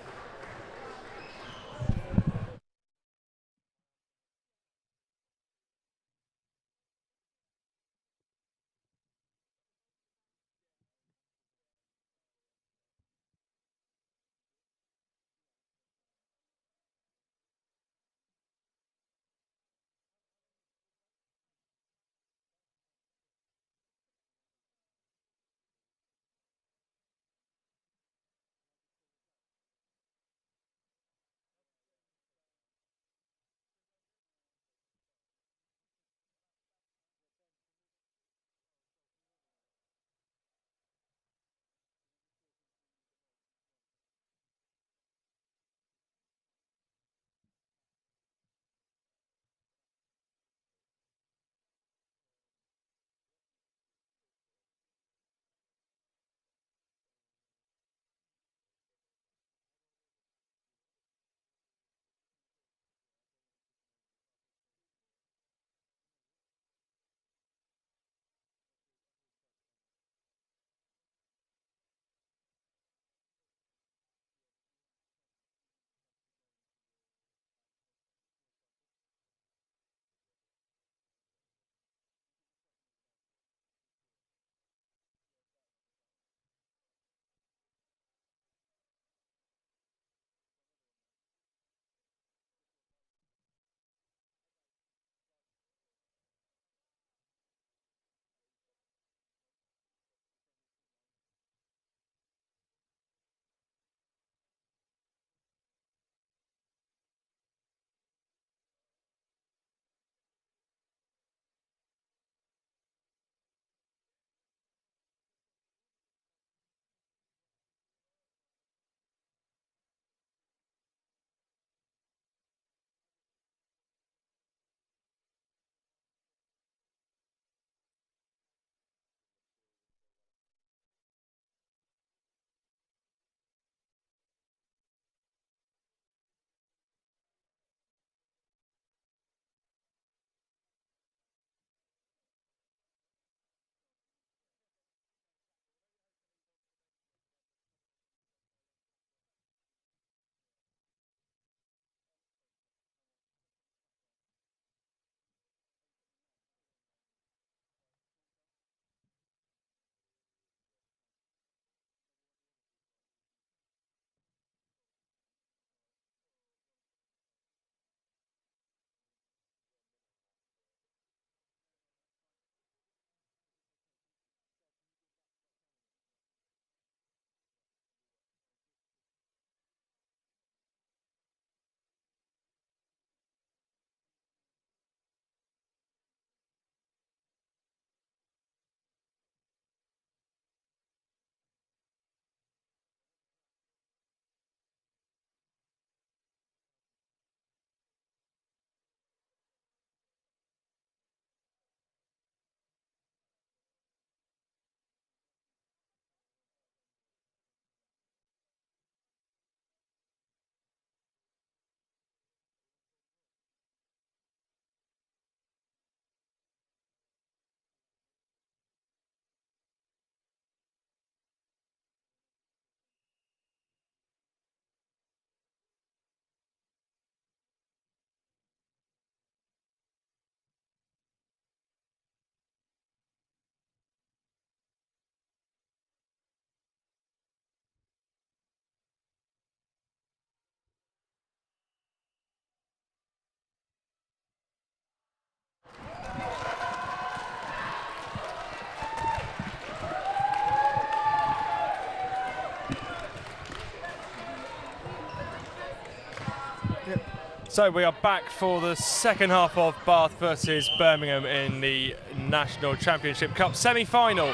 So we are back for the second half of Bath versus Birmingham in the National Championship Cup semi-final.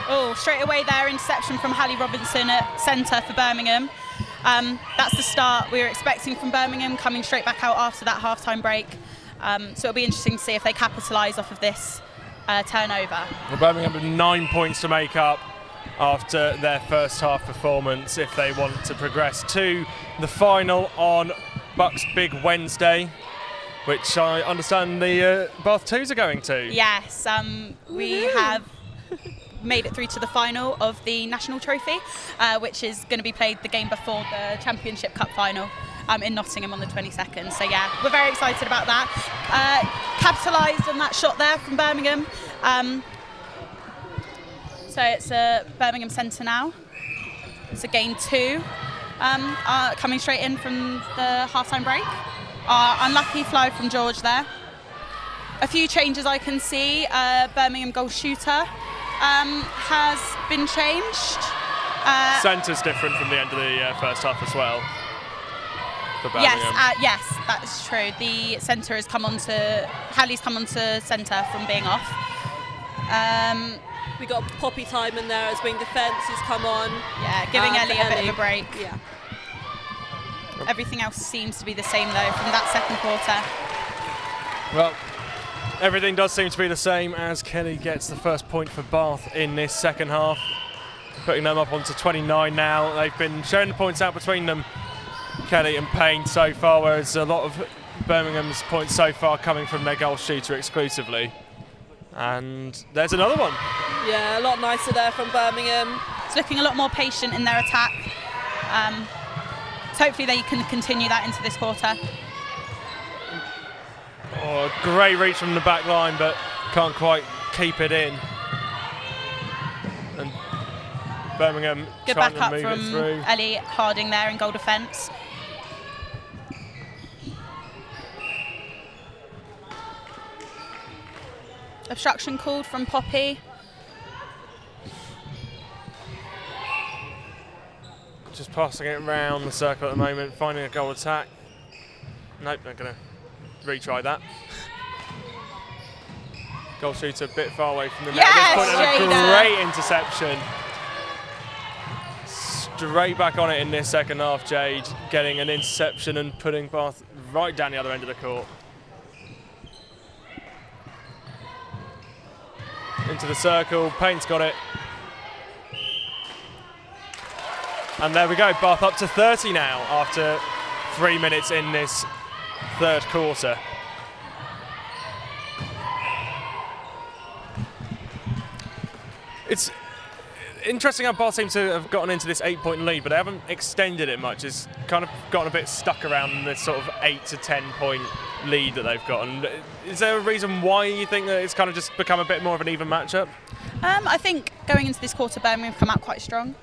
Oh, straight away there, interception from Hallie Robinson at centre for Birmingham. That's the start we were expecting from Birmingham, coming straight back out after that half-time break. So it'll be interesting to see if they capitalise off of this turnover. Well, Birmingham have 9 points to make up after their first half performance if they want to progress to the final on Bucks Big Wednesday, which I understand the Bath 2s are going to. Yes, we have made it through to the final of the National Trophy, which is going to be played the game before the Championship Cup final in Nottingham on the 22nd. So yeah, we're very excited about that. Capitalised on that shot there from Birmingham. So it's a Birmingham centre now. It's a gain 2. Coming straight in from the half-time break. Unlucky fly from George there. A few changes I can see. Birmingham goal shooter has been changed. Centre's different from the end of the first half as well for Birmingham. Yes, that's true. The centre has come on to, Hallie's come on to centre from being off. We got Poppy time in there as wing defence who's come on. Yeah, giving Ellie a bit of a break. Yeah. Everything else seems to be the same though from that second quarter. Well, everything does seem to be the same as Kelly gets the first point for Bath in this second half, putting them up onto 29 now. They've been sharing the points out between them, Kelly and Payne, so far, whereas a lot of Birmingham's points so far coming from their goal shooter exclusively. And there's another one. Yeah, a lot nicer there from Birmingham. It's looking a lot more patient in their attack. So hopefully they can continue that into this quarter. Oh, great reach from the back line, but can't quite keep it in. And Birmingham Good trying back up to move from it through. Ellie Harding there in goal defence. Obstruction called from Poppy. Just passing it around the circle at the moment, finding a goal attack. Nope, they're going to retry that. Goal shooter a bit far away from the net at this point, and a great interception. Straight back on it in this second half, Jade, getting an interception and putting Bath right down the other end of the court. Into the circle, Payne's got it. And there we go, Bath up to 30 now after 3 minutes in this third quarter. It's interesting how Bath seem to have gotten into this 8-point lead, but they haven't extended it much. It's kind of gotten a bit stuck around this sort of 8 to 10 point lead that they've gotten. Is there a reason why you think that it's kind of just become a bit more of an even matchup? I think going into this quarter, Birmingham have come out quite strong.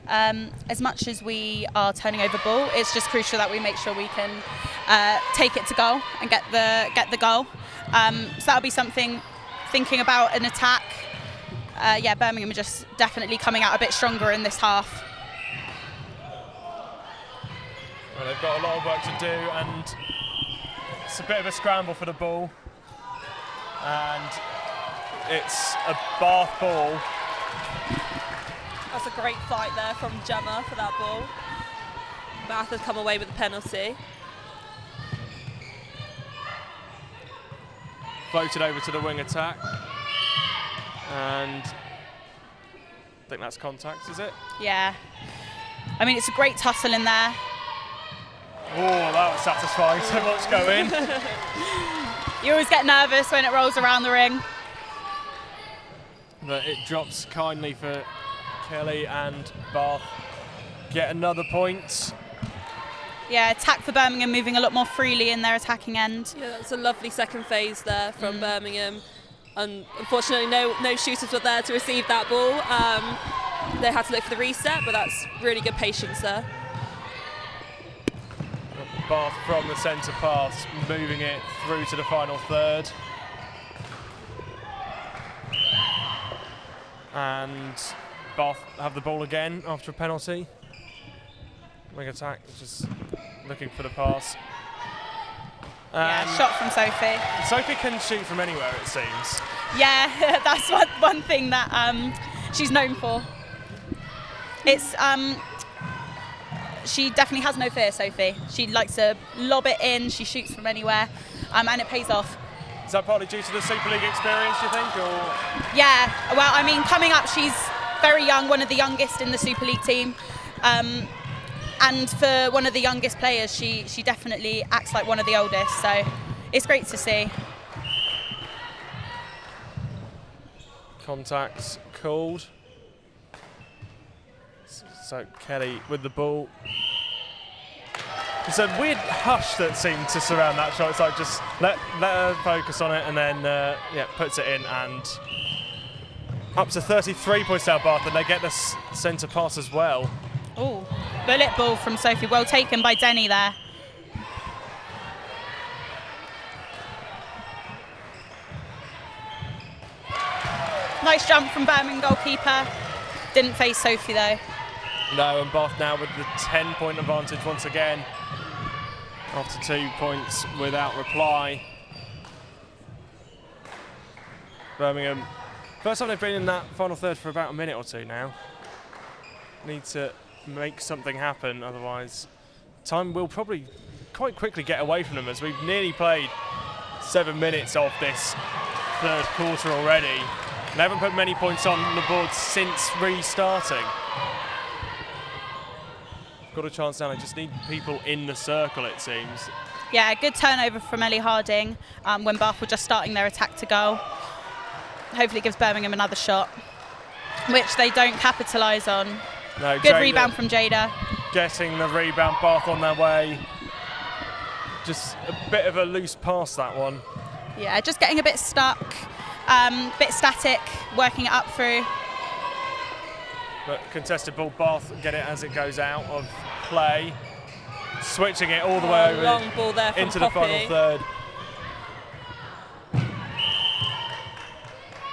As much as we are turning over ball, it's just crucial that we make sure we can take it to goal and get the goal. So that'll be something, thinking about an attack. Yeah, Birmingham are just definitely coming out a bit stronger in this half. Well, they've got a lot of work to do, and it's a bit of a scramble for the ball. And it's a Bath ball. That's a great fight there from Gemma for that ball. Bath has come away with the penalty. Floated over to the wing attack. And I think that's contact, is it? Yeah. I mean, it's a great tussle in there. Oh, that was satisfying to watch go in. You always get nervous when it rolls around the ring. But it drops kindly for Kelly, and Bath get another point. Yeah, attack for Birmingham, moving a lot more freely in their attacking end. Yeah, that's a lovely second phase there from Birmingham. And unfortunately, no shooters were there to receive that ball. They had to look for the reset, but that's really good patience there. Bath from the centre pass, moving it through to the final third. And Bath have the ball again after a penalty. Wing attack, just looking for the pass. Yeah, shot from Sophie. Sophie can shoot from anywhere, it seems. Yeah, that's one thing that she's known for. It's she definitely has no fear, Sophie. She likes to lob it in. She shoots from anywhere, and it pays off. Is that partly due to the Super League experience, do you think, or? Yeah. Well, I mean, coming up, she's very young, one of the youngest in the Super League team. And for one of the youngest players, she definitely acts like one of the oldest, so it's great to see. Contacts called. So Kelly with the ball. It's a weird hush that seemed to surround that shot. It's like just let her focus on it and then yeah, puts it in, and up to 33 points now, Bath, and they get the centre pass as well. Oh, bullet ball from Sophie. Well taken by Denny there. Nice jump from Birmingham goalkeeper. Didn't face Sophie though. No, and Bath now with the 10-point advantage once again. After 2 points without reply. Birmingham, first time they've been in that final third for about a minute or two now. Need to make something happen, otherwise time will probably quite quickly get away from them, as we've nearly played 7 minutes of this third quarter already. They haven't put many points on the board since restarting. Got a chance now, they just need people in the circle, it seems. Yeah, good turnover from Ellie Harding when Bath were just starting their attack to goal. Hopefully it gives Birmingham another shot, which they don't capitalise on. No, good Jada rebound from Jada. Getting the rebound, Bath on their way. Just a bit of a loose pass, that one. Yeah, just getting a bit stuck, bit static, working it up through. But contested ball, Bath get it as it goes out of play. Switching it all the way over long ball there from into Poppy. the final third.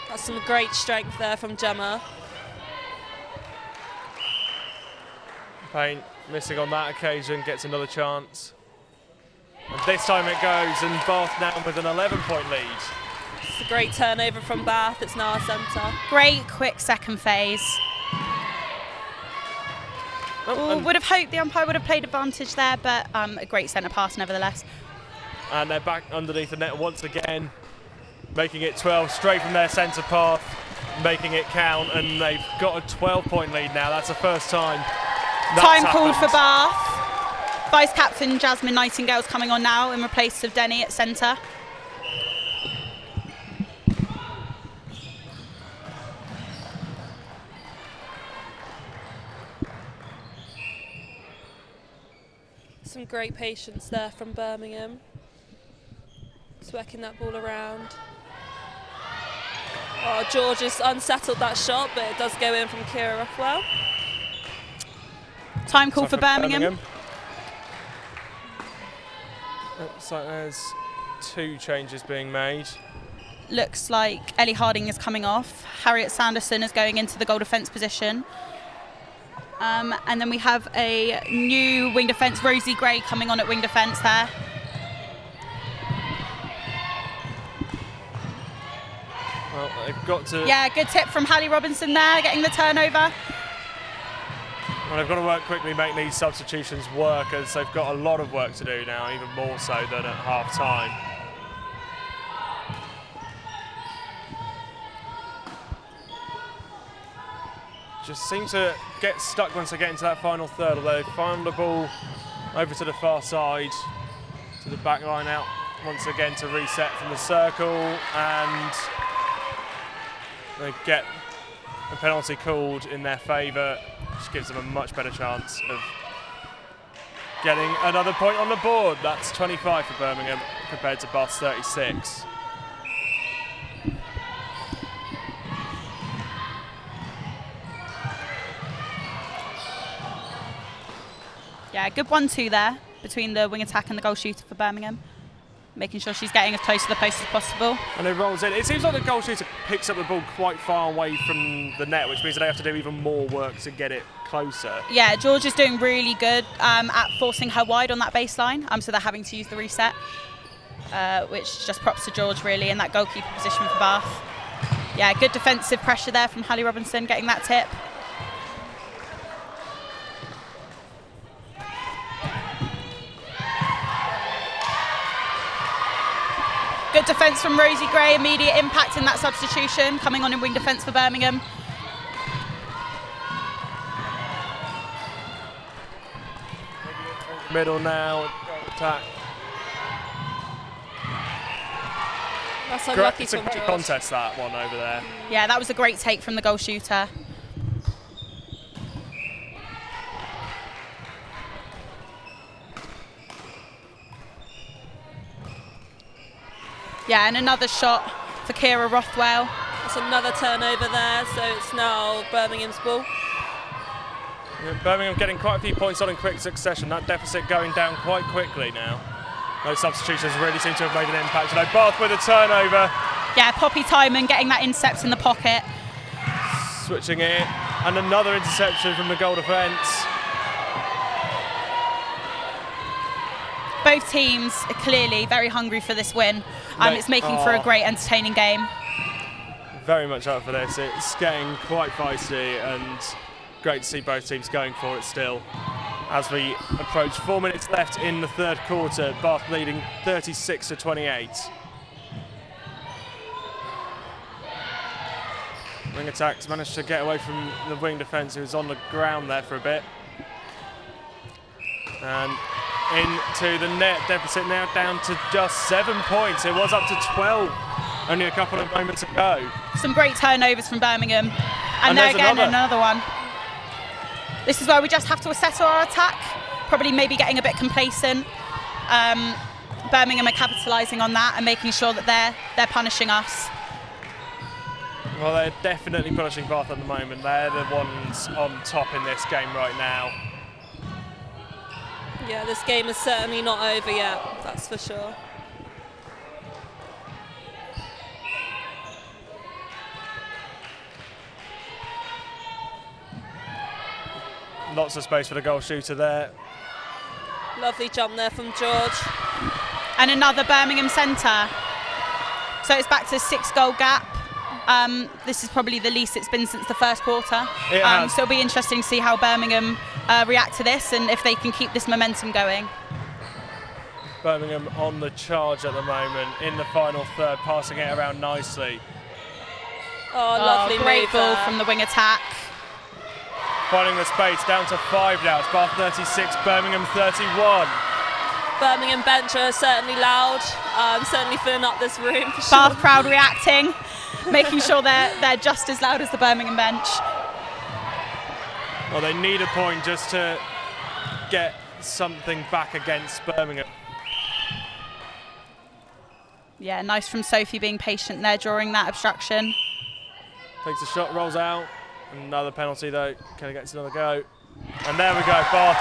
That's some great strength there from Gemma. Payne missing on that occasion, gets another chance. And this time it goes, and Bath now with an 11-point lead. It's a great turnover from Bath, it's now our centre. Great quick second phase. Oh, Would have hoped the umpire would have played advantage there, but a great centre pass nevertheless. and they're back underneath the net once again, making it 12 straight from their centre path, making it count, and they've got a 12-point lead now. That's the first time that's Time called happened. for Bath. Vice captain Jasmine Nightingale's coming on now in replace of Denny at centre. Some great patience there from Birmingham. Just working that ball around. Oh, George has unsettled that shot, but it does go in from Kira Ruffwell. Time call for Birmingham. Looks like there's 2 changes being made. Looks like Ellie Harding is coming off. Harriet Sanderson is going into the goal defence position. And then we have a new wing defence, Rosie Gray, coming on at wing defence there. Well, they've got to. Yeah, good tip from Hallie Robinson there, getting the turnover. Well, they've got to work quickly, make these substitutions work, as they've got a lot of work to do now, even more so than at half time. Just seem to get stuck once they get into that final third, although they find the ball over to the far side, to the back line out once again to reset from the circle, and they get a penalty called in their favour, which gives them a much better chance of getting another point on the board. That's 25 for Birmingham compared to Bath's 36. Yeah, good 1-2 there between the wing attack and the goal shooter for Birmingham, making sure she's getting as close to the post as possible. And it rolls in. It seems like the goal shooter picks up the ball quite far away from the net, which means that they have to do even more work to get it closer. Yeah, George is doing really good at forcing her wide on that baseline, so they're having to use the reset. which just props to George really in that goalkeeper position for Bath. Yeah, good defensive pressure there from Hallie Robinson getting that tip. Good defence from Rosie Gray, immediate impact in that substitution, coming on in wing defence for Birmingham. Middle now, attack. That's unlucky It's a from great George. contest, that one over there. Yeah, that was a great take from the goal shooter. Yeah, and another shot for Kira Rothwell. That's another turnover there, so it's now Birmingham's ball. Yeah, Birmingham getting quite a few points on in quick succession. That deficit going down quite quickly now. Those substitutions really seem to have made an impact. You know, Bath with a turnover. Yeah, Poppy Timon getting that intercept in the pocket. Switching it. And another interception from the goal defence. Both teams are clearly very hungry for this win. It's making for a great, entertaining game. Very much up for this. It's getting quite feisty and great to see both teams going for it still. As we approach 4 minutes left in the third quarter, Bath leading 36-28. Wing attacks managed to get away from the wing defence, who was on the ground there for a bit. And into the net, deficit now down to just 7 points. It was up to 12 only a couple of moments ago. Some great turnovers from Birmingham. And there again, another one. This is where we just have to assess our attack. Probably maybe getting a bit complacent. Birmingham are capitalising on that and making sure that they're punishing us. Well, they're definitely punishing Bath at the moment. They're the ones on top in this game right now. Yeah, this game is certainly not over yet, that's for sure. Lots of space for the goal shooter there. Lovely jump there from George. And another Birmingham centre. So it's back to a 6-goal gap. This is probably the least it's been since the first quarter. So it'll be interesting to see how Birmingham react to this and if they can keep this momentum going. Birmingham on the charge at the moment in the final third, passing it around nicely. Oh, lovely great move ball there. from the wing attack. Finding the space, down to 5 now. It's Bath 36, Birmingham 31. Birmingham bench are certainly loud, certainly filling up this room for sure. Bath crowd reacting, making sure they're just as loud as the Birmingham bench. Well, they need a point just to get something back against Birmingham. Yeah, nice from Sophie being patient there during that obstruction. Takes a shot, rolls out. Another penalty though, kind of gets another go. And there we go, Bath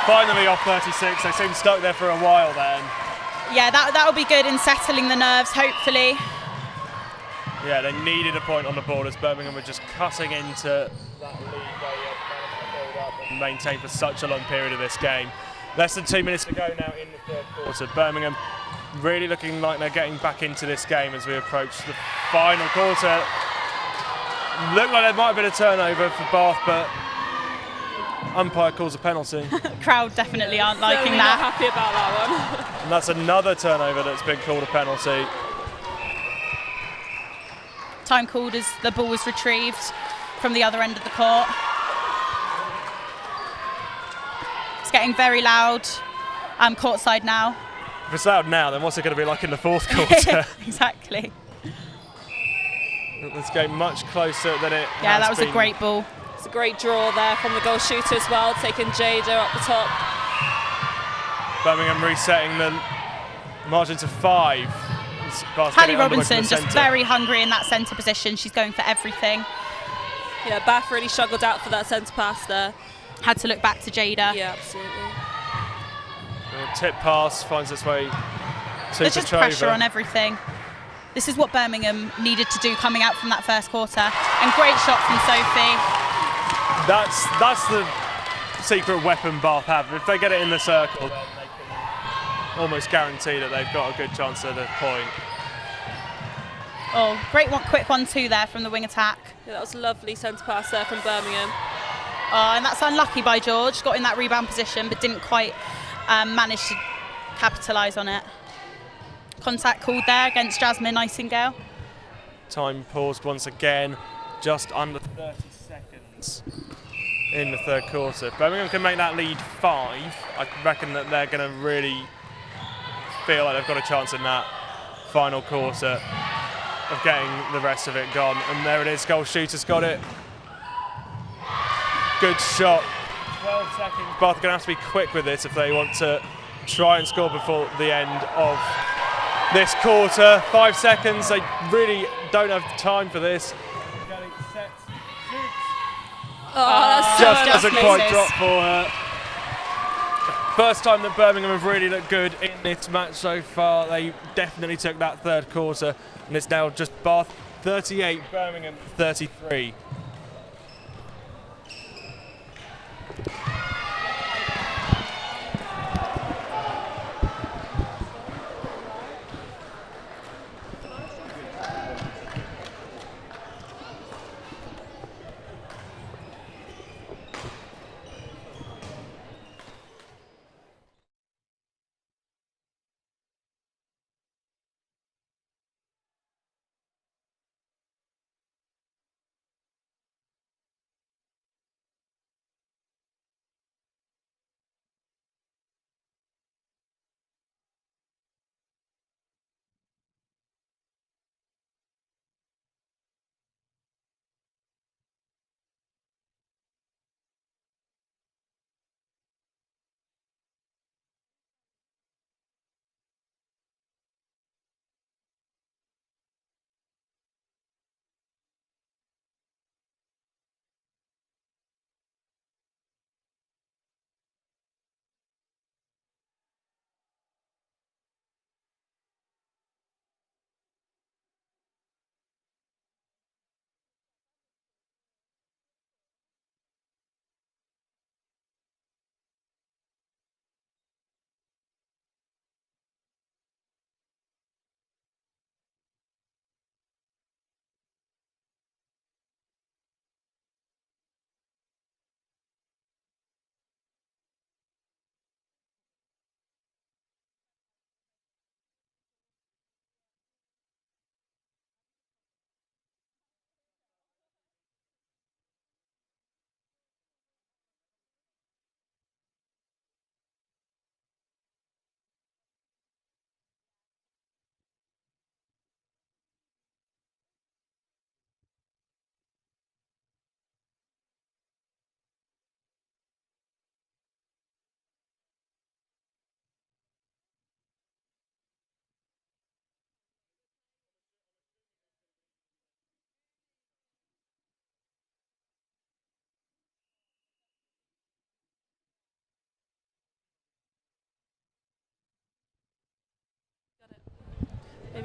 finally off 36. They seemed stuck there for a while then. Yeah, that'll be good in settling the nerves, hopefully. Yeah, they needed a point on the board as Birmingham were just cutting into that lead they build up and maintained for such a long period of this game. Less than 2 minutes to go now in the third quarter. Birmingham really looking like they're getting back into this game as we approach the final quarter. Looked like there might have been a turnover for Bath, but umpire calls a penalty. Crowd definitely aren't liking Certainly that. not happy about that one. And that's another turnover that's been called a penalty. Time called as the ball was retrieved from the other end of the court. It's getting very loud courtside now. If it's loud now, then what's it going to be like in the fourth quarter? Exactly. This game much closer than it Yeah, has that was been. a great ball. It's a great draw there from the goal shooter as well, taking Jada up the top. Birmingham resetting the margin to 5. Hallie Robinson just very hungry in that centre position. She's going for everything. Yeah, Bath really struggled out for that centre pass there. Had to look back to Jada. Yeah, absolutely. A tip pass finds its way to There's just Petrova. pressure on everything. This is what Birmingham needed to do coming out from that first quarter. And great shot from Sophie. That's the secret weapon Bath have. If they get it in the circle, then they can almost guarantee that they've got a good chance at a point. Oh, great one, quick 1-2 there from the wing attack. Yeah, that was a lovely centre pass there from Birmingham. Oh, and that's unlucky by George. Got in that rebound position, but didn't quite manage to capitalise on it. Contact called there against Jasmine Nightingale. Time paused once again, just under 30 seconds in the third quarter. If Birmingham can make that lead 5, I reckon that they're going to really feel like they've got a chance in that final quarter of getting the rest of it gone. And there it is, goal shooter's got it. Good shot. 12 seconds. Bath are going to have to be quick with this if they want to try and score before the end of this quarter. 5 seconds, they really don't have time for this. Oh, that's Just so doesn't unlucky. quite drop for her. First time that Birmingham have really looked good in this match so far. They definitely took that third quarter, and it's now just Bath 38, Birmingham 33.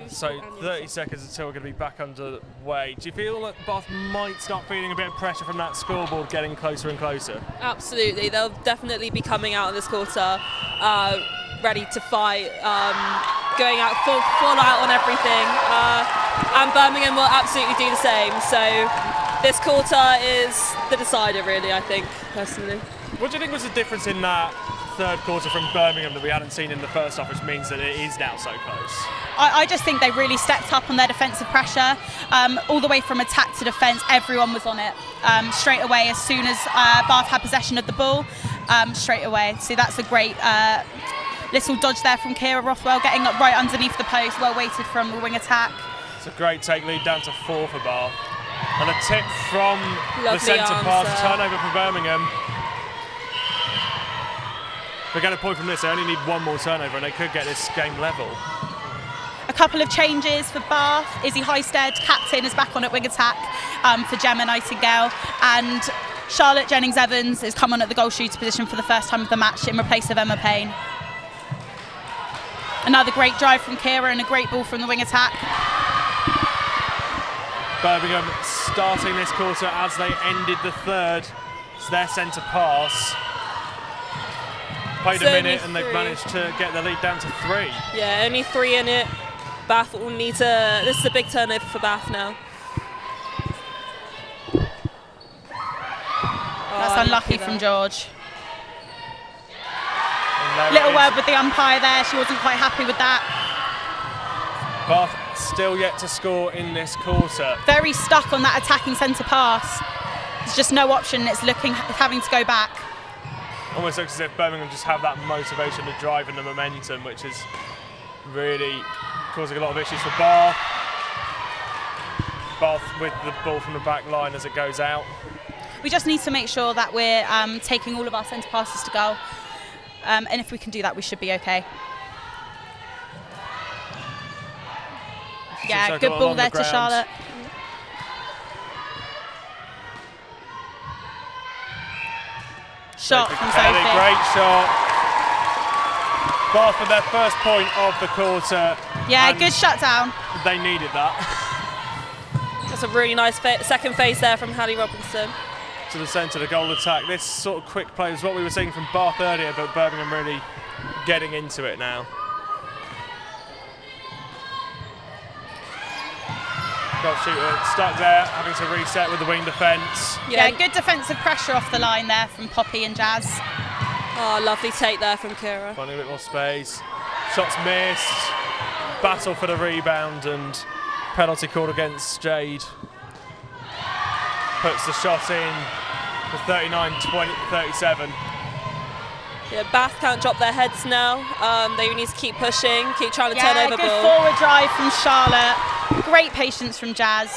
So 30 seconds until we're going to be back underway. Do you feel that Bath might start feeling a bit of pressure from that scoreboard getting closer and closer? Absolutely, they'll definitely be coming out in this quarter ready to fight, going out full out on everything, and Birmingham will absolutely do the same. So this quarter is the decider, really, I think, personally. What do you think was the difference in that third quarter from Birmingham that we hadn't seen in the first half, which means that it is now so close? I just think they really stepped up on their defensive pressure. All the way from attack to defence, everyone was on it straight away as soon as Bath had possession of the ball, straight away. So that's a great little dodge there from Kira Rothwell, getting up right underneath the post, well weighted from the wing attack. It's a great take, lead down to 4 for Bath. And a tip from the centre pass, turnover for Birmingham. If they get a point from this, they only need one more turnover and they could get this game level. A couple of changes for Bath. Izzy Highstead, captain, is back on at wing attack for Gemma Nightingale, and Charlotte Jennings-Evans has come on at the goal shooter position for the first time of the match in replace of Emma Payne. Another great drive from Kira and a great ball from the wing attack. Birmingham starting this quarter as they ended the third. It's their centre pass. Played a minute and they've managed to get the lead down to 3. Yeah, only 3 in it. Bath will need to. This is a big turnover for Bath now. That's unlucky from George. Little word with the umpire there. She wasn't quite happy with that. Bath still yet to score in this quarter. Very stuck on that attacking centre pass. There's just no option. It's having to go back. Almost looks as if Birmingham just have that motivation to drive and the momentum, which is really causing a lot of issues for Bath. Bath with the ball from the back line as it goes out. We just need to make sure that we're taking all of our centre passes to goal. And if we can do that, we should be okay. Yeah, good ball there to Charlotte. Shot from Sophie. Great shot. Bath with their first point of the quarter. Yeah, good shutdown. They needed that. That's a really nice second phase there from Hallie Robinson. To the centre, the goal attack. This sort of quick play is what we were seeing from Bath earlier, but Birmingham really getting into it now. Goal shooter stuck there, having to reset with the wing defence. Yeah, good defensive pressure off the line there from Poppy and Jazz. Oh, lovely take there from Kira. Finding a bit more space. Shots missed. Battle for the rebound and penalty called against Jade. Puts the shot in for 39-37. Yeah, Bath can't drop their heads now. They need to keep pushing, keep trying to turn over good ball. Forward drive from Charlotte. Great patience from Jazz.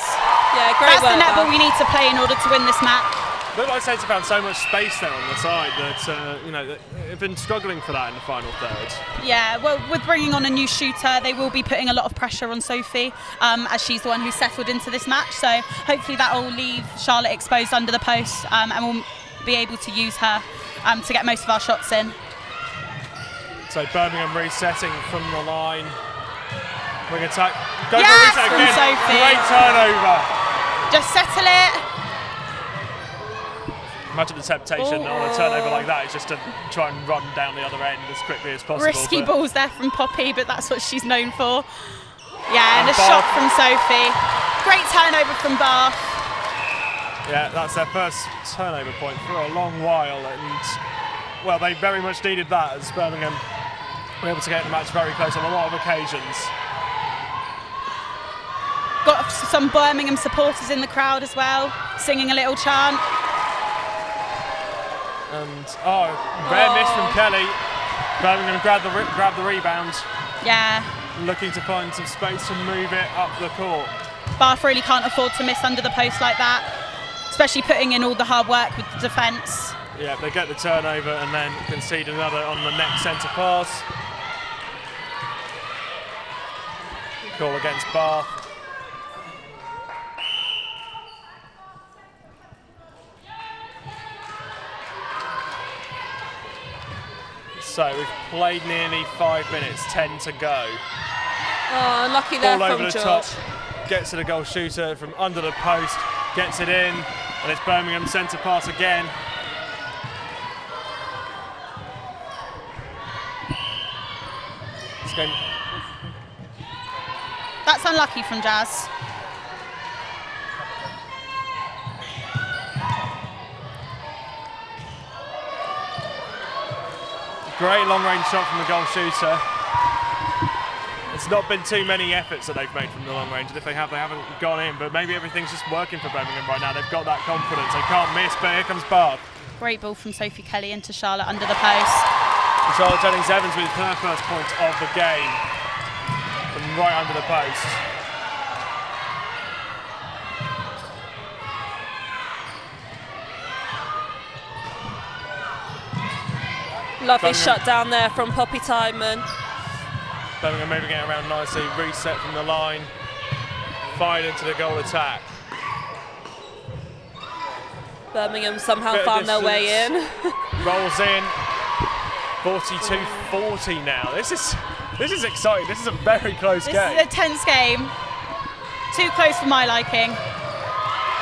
Yeah, great That's work. the netball we need to play in order to win this match. Looked like Saints have found so much space there on the side that they've been struggling for that in the final third. Yeah, well, with bringing on a new shooter, they will be putting a lot of pressure on Sophie, as she's the one who settled into this match. So hopefully that will leave Charlotte exposed under the post, and we'll be able to use her to get most of our shots in. So Birmingham resetting from the line. Wing attack. Go Yes, for a reset from again. Sophie. Great turnover. Just settle it. Imagine the temptation on a turnover like that is just to try and run down the other end as quickly as possible. Risky balls there from Poppy, but that's what she's known for. Yeah, and a shot from Sophie. Great turnover from Bath. Yeah, that's their first turnover point for a long while, and well, they very much needed that as Birmingham were able to get the match very close on a lot of occasions. Got some Birmingham supporters in the crowd as well, singing a little chant. And rare miss from Kelly. Birmingham grabbed the rebound. Yeah. Looking to find some space to move it up the court. Bath really can't afford to miss under the post like that, especially putting in all the hard work with the defence. Yeah, they get the turnover and then concede another on the next centre pass. Call against Bath. So we've played nearly 5 minutes, 10 to go. Oh, unlucky there Ball from over the George. top, gets to the goal shooter from under the post, gets it in, and it's Birmingham centre pass again. It's going. That's unlucky from Jazz. Great long-range shot from the goal shooter. It's not been too many efforts that they've made from the long range, and if they have, they haven't gone in, but maybe everything's just working for Birmingham right now. They've got that confidence, they can't miss, but here comes Bath. Great ball from Sophie Kelly into Charlotte under the post. And Charlotte Jennings-Evans with her first point of the game from right under the post. Lovely shut down there from Poppy Tideman. Birmingham moving it around nicely, reset from the line, fired into the goal attack. Birmingham somehow found their way in. Rolls in, 42-40 now. This is exciting. This is a very close game. This is a tense game. Too close for my liking.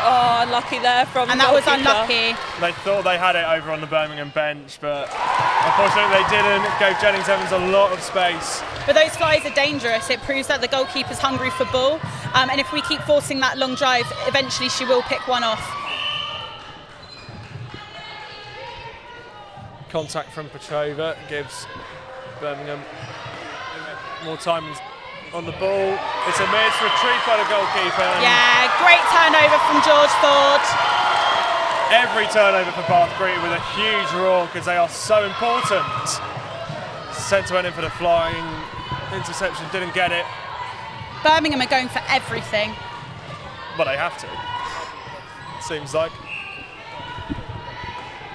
Oh, unlucky there from And that was goalkeeper. unlucky. They thought they had it over on the Birmingham bench, but Unfortunately, they didn't. Gave Jennings Evans a lot of space. But those flies are dangerous. It proves that the goalkeeper's hungry for ball. And if we keep forcing that long drive, eventually she will pick one off. Contact from Petrova gives Birmingham more time on the ball. It's a missed retrieve by the goalkeeper. Yeah, great turnover from George Ford. Every turnover for Bath greeted with a huge roar because they are so important. Centre went in for the flying interception, didn't get it. Birmingham are going for everything. But they have to. Seems like.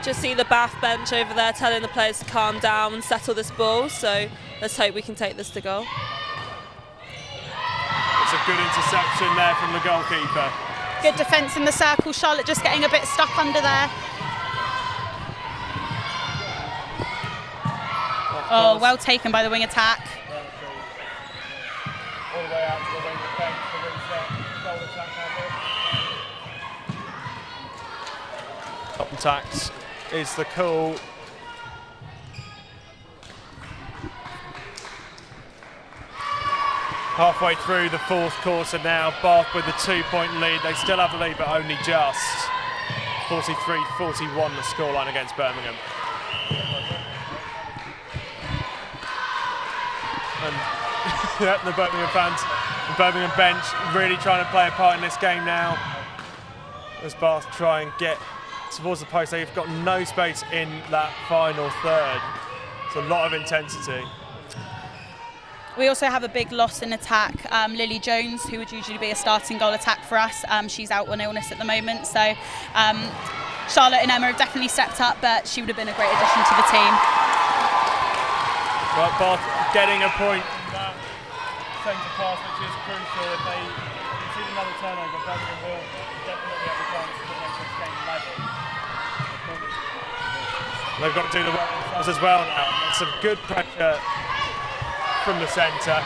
Just see the Bath bench over there telling the players to calm down and settle this ball. So let's hope we can take this to goal. It's a good interception there from the goalkeeper. Good defence in the circle. Charlotte just getting a bit stuck under there. Oh, well taken by the wing attack. All the way out to the wing defence to reset. Goal attack. Contact is the call. Halfway through the fourth quarter now, Bath with the 2-point lead. They still have the lead, but only just. 43-41 the scoreline against Birmingham. And the Birmingham fans, the Birmingham bench really trying to play a part in this game now. As Bath try and get towards the post, they've got no space in that final third. It's a lot of intensity. We also have a big loss in attack. Lily Jones, who would usually be a starting goal attack for us, she's out on illness at the moment. So Charlotte and Emma have definitely stepped up, but she would have been a great addition to the team. Right, Bath getting a point from that centre pass, which is crucial. If they concede another turnover, Birmingham will definitely have a chance to make this game level. They've got to do the work themselves as well now. Some good pressure from the centre,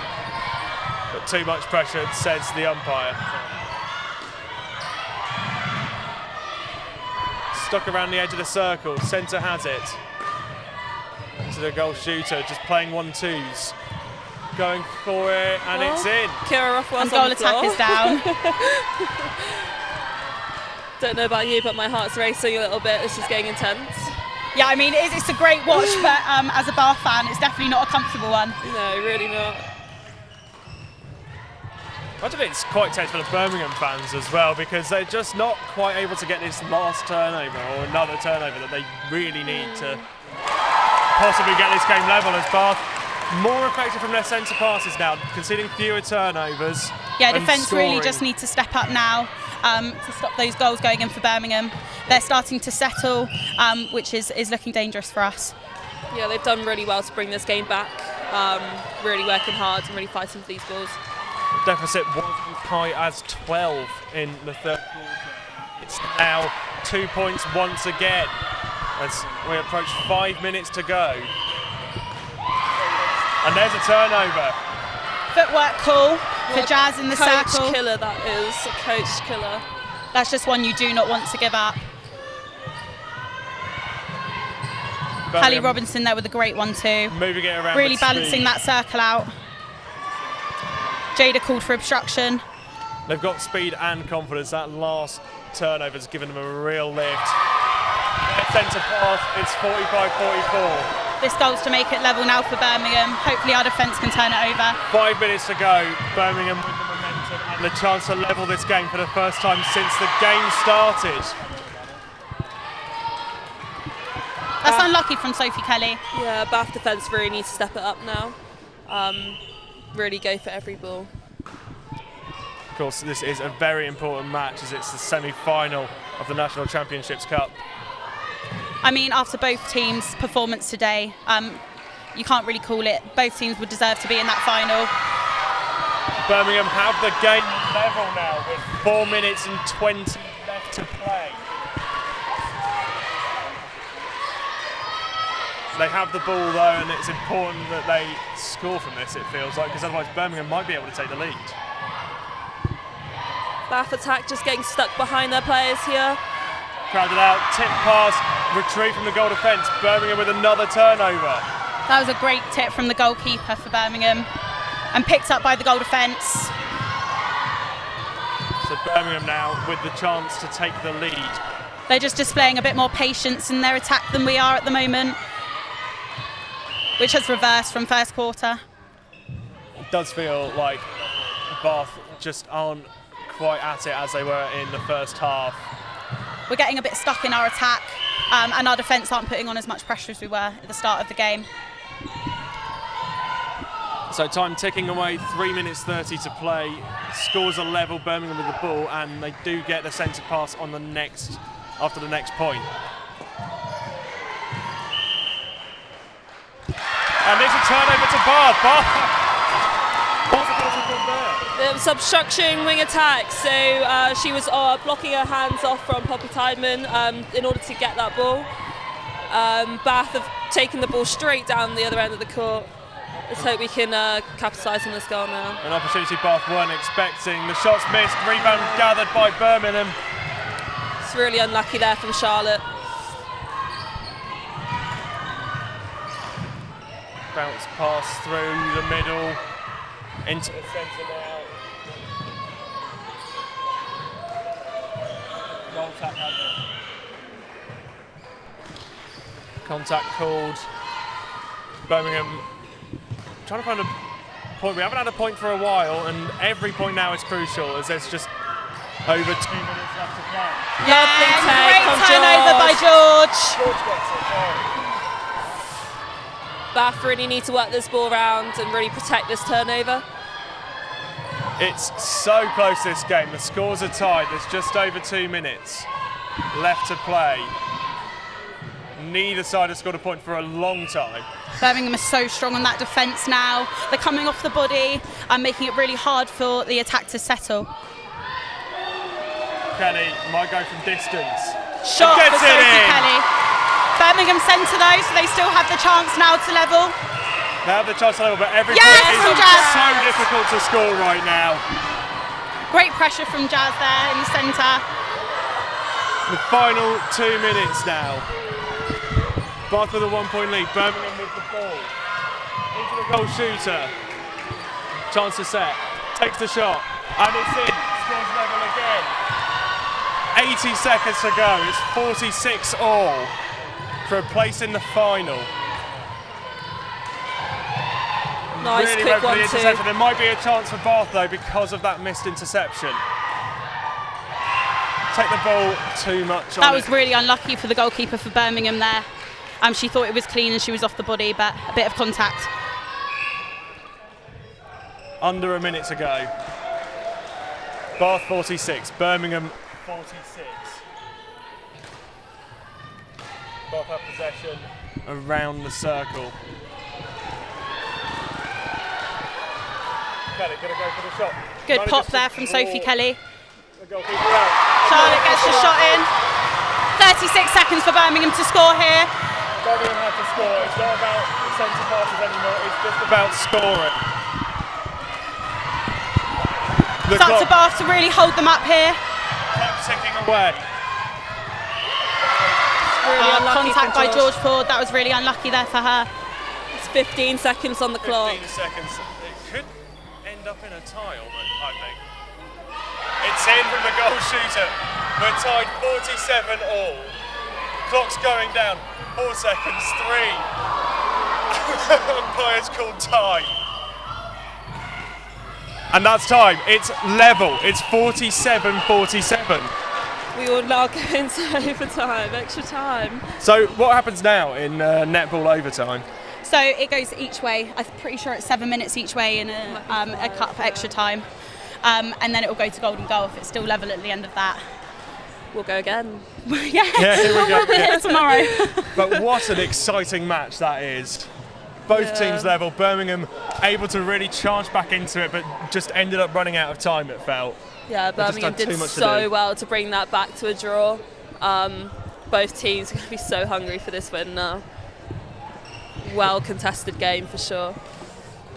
but too much pressure, says the umpire. Stuck around the edge of the circle, centre has it. Into the goal shooter, just playing 1-2s. Going for it, and it's in. Kira Rothwell's And goal on the attack floor. is down. Don't know about you, but my heart's racing a little bit. This is getting intense. Yeah, I mean, it's a great watch, but as a Bath fan, it's definitely not a comfortable one. No, really not. I think it's quite tense for the Birmingham fans as well, because they're just not quite able to get this last turnover or another turnover that they really need to possibly get this game level, as Bath more effective from their centre passes now, conceding fewer turnovers. Yeah, and defence really scoring. just need to step up now to stop those goals going in for Birmingham. They're starting to settle, which is looking dangerous for us. Yeah, they've done really well to bring this game back. Really working hard and really fighting for these balls. Deficit was as high as 12 in the third quarter. It's now 2 points once again as we approach 5 minutes to go. And there's a turnover. Footwork call for Jazz in the Coach circle. killer, that is. A coach killer. That's just one you do not want to give up. Hallie Birmingham Robinson there with a great one too. moving it around. Really with balancing speed. that circle out. Jada called for obstruction. They've got speed and confidence. That last turnover's given them a real lift. Centre pass, it's 45-44. This goal's to make it level now for Birmingham. Hopefully our defence can turn it over. 5 minutes to go. Birmingham with the momentum and the chance to level this game for the first time since the game started. That's unlucky from Sophie Kelly. Yeah, Bath defence really needs to step it up now. Really go for every ball. Of course, this is a very important match as it's the semi-final of the National Championships Cup. I mean, after both teams' performance today, you can't really call it. Both teams would deserve to be in that final. Birmingham have the game level now with 4 minutes and 20 left to play. They have the ball though, and it's important that they score from this, it feels like, because otherwise Birmingham might be able to take the lead. Bath attack just getting stuck behind their players here. Crowded out, tip pass, retreat from the goal defence. Birmingham with another turnover. That was a great tip from the goalkeeper for Birmingham and picked up by the goal defence. So Birmingham now with the chance to take the lead. They're just displaying a bit more patience in their attack than we are at the moment, which has reversed from first quarter. It does feel like Bath just aren't quite at it as they were in the first half. We're getting a bit stuck in our attack, and our defence aren't putting on as much pressure as we were at the start of the game. So time ticking away, 3 minutes 30 to play. Scores are level, Birmingham with the ball, and they do get the centre pass on the after the next point. And there's a turnover to Bath. There was obstruction wing attack, so she was blocking her hands off from Poppy Tideman in order to get that ball. Bath have taken the ball straight down the other end of the court. Let's hope we can capitalise on this goal now. An opportunity Bath weren't expecting. The shot's missed, rebound gathered by Birmingham. It's really unlucky there from Charlotte. Bounce pass through the middle, into the centre now. Goal tap contact called. Birmingham trying to find a point. We haven't had a point for a while, and every point now is crucial as there's just over 2 minutes left to play. Lovely take Great from turnover by George. George gets it, Bath really need to work this ball around and really protect this turnover. It's so close this game. The scores are tied. There's just over 2 minutes left to play. Neither side has scored a point for a long time. Birmingham is so strong on that defence now. They're coming off the body and making it really hard for the attack to settle. Kelly might go from distance. Shot Gets for it Sophie in. Kelly. Birmingham centre though, so they still have the chance now to level. They have the chance to level, but every Yes, point from is Jazz. so difficult to score right now. Great pressure from Jazz there in the centre. The final 2 minutes now. Bath with a 1 point lead. Birmingham with the ball. Into the goal shooter. Chance to set. Takes the shot. And it's in. Scores level again. 80 seconds to go. It's 46 all for a place in the final. Nice Really quick went for the 1-2. interception. There might be a chance for Bath though because of that missed interception. Take the ball too much on That was it. really unlucky for the goalkeeper for Birmingham there. She thought it was clean and she was off the body, but a bit of contact. Under a minute to go. Bath 46, Birmingham 46. Bath have possession around the circle. Kelly gonna go for the shot. Good Trying pop to there from draw Sophie Kelly. the goalkeeper out. Charlotte gets the shot in. 36 seconds for Birmingham to score here. Birmingham have to score. It's not about the centre passes anymore. It's just about scoring. The It's up to clock Bath to really hold them up here. kept ticking away. Really unlucky Contact from by George Ford. That was really unlucky there for her. It's 15 seconds on the clock. 15 seconds. It could end up in a tie, I think. It's in from the goal shooter. We're tied 47 all. Clock's going down. 4 seconds, 3. Umpire's called time. And that's time. It's level. It's 47-47. We will now go into overtime, extra time. So what happens now in netball overtime? So it goes each way. I'm pretty sure it's 7 minutes each way in a cup extra time. And then it will go to golden goal if it's still level at the end of that. We'll go again. Yeah, here we go. we'll be here tomorrow. But what an exciting match that is. Both teams level. Birmingham able to really charge back into it, but just ended up running out of time, it felt. Yeah, They just Birmingham had too did much to so do. well to bring that back to a draw. Both teams are going to be so hungry for this win now. Well contested game for sure.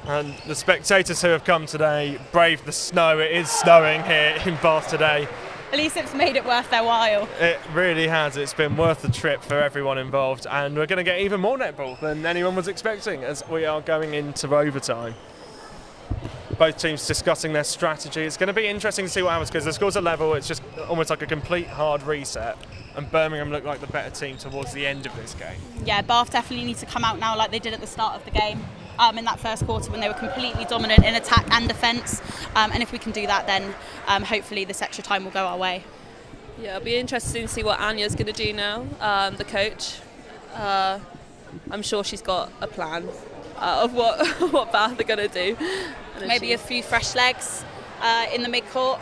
And the spectators who have come today braved the snow. It is snowing here in Bath today. At least it's made it worth their while. It really has. It's been worth the trip for everyone involved, and we're going to get even more netball than anyone was expecting as we are going into overtime. Both teams discussing their strategy. It's going to be interesting to see what happens because the scores are level. It's just almost like a complete hard reset, and Birmingham look like the better team towards the end of this game. Yeah, Bath definitely need to come out now like they did at the start of the game. In that first quarter when they were completely dominant in attack and defence, and if we can do that, then hopefully this extra time will go our way. Yeah, it'll be interesting to see what Anya's going to do now, the coach. I'm sure she's got a plan of what Bath are going to do. Maybe a few fresh legs in the mid-court.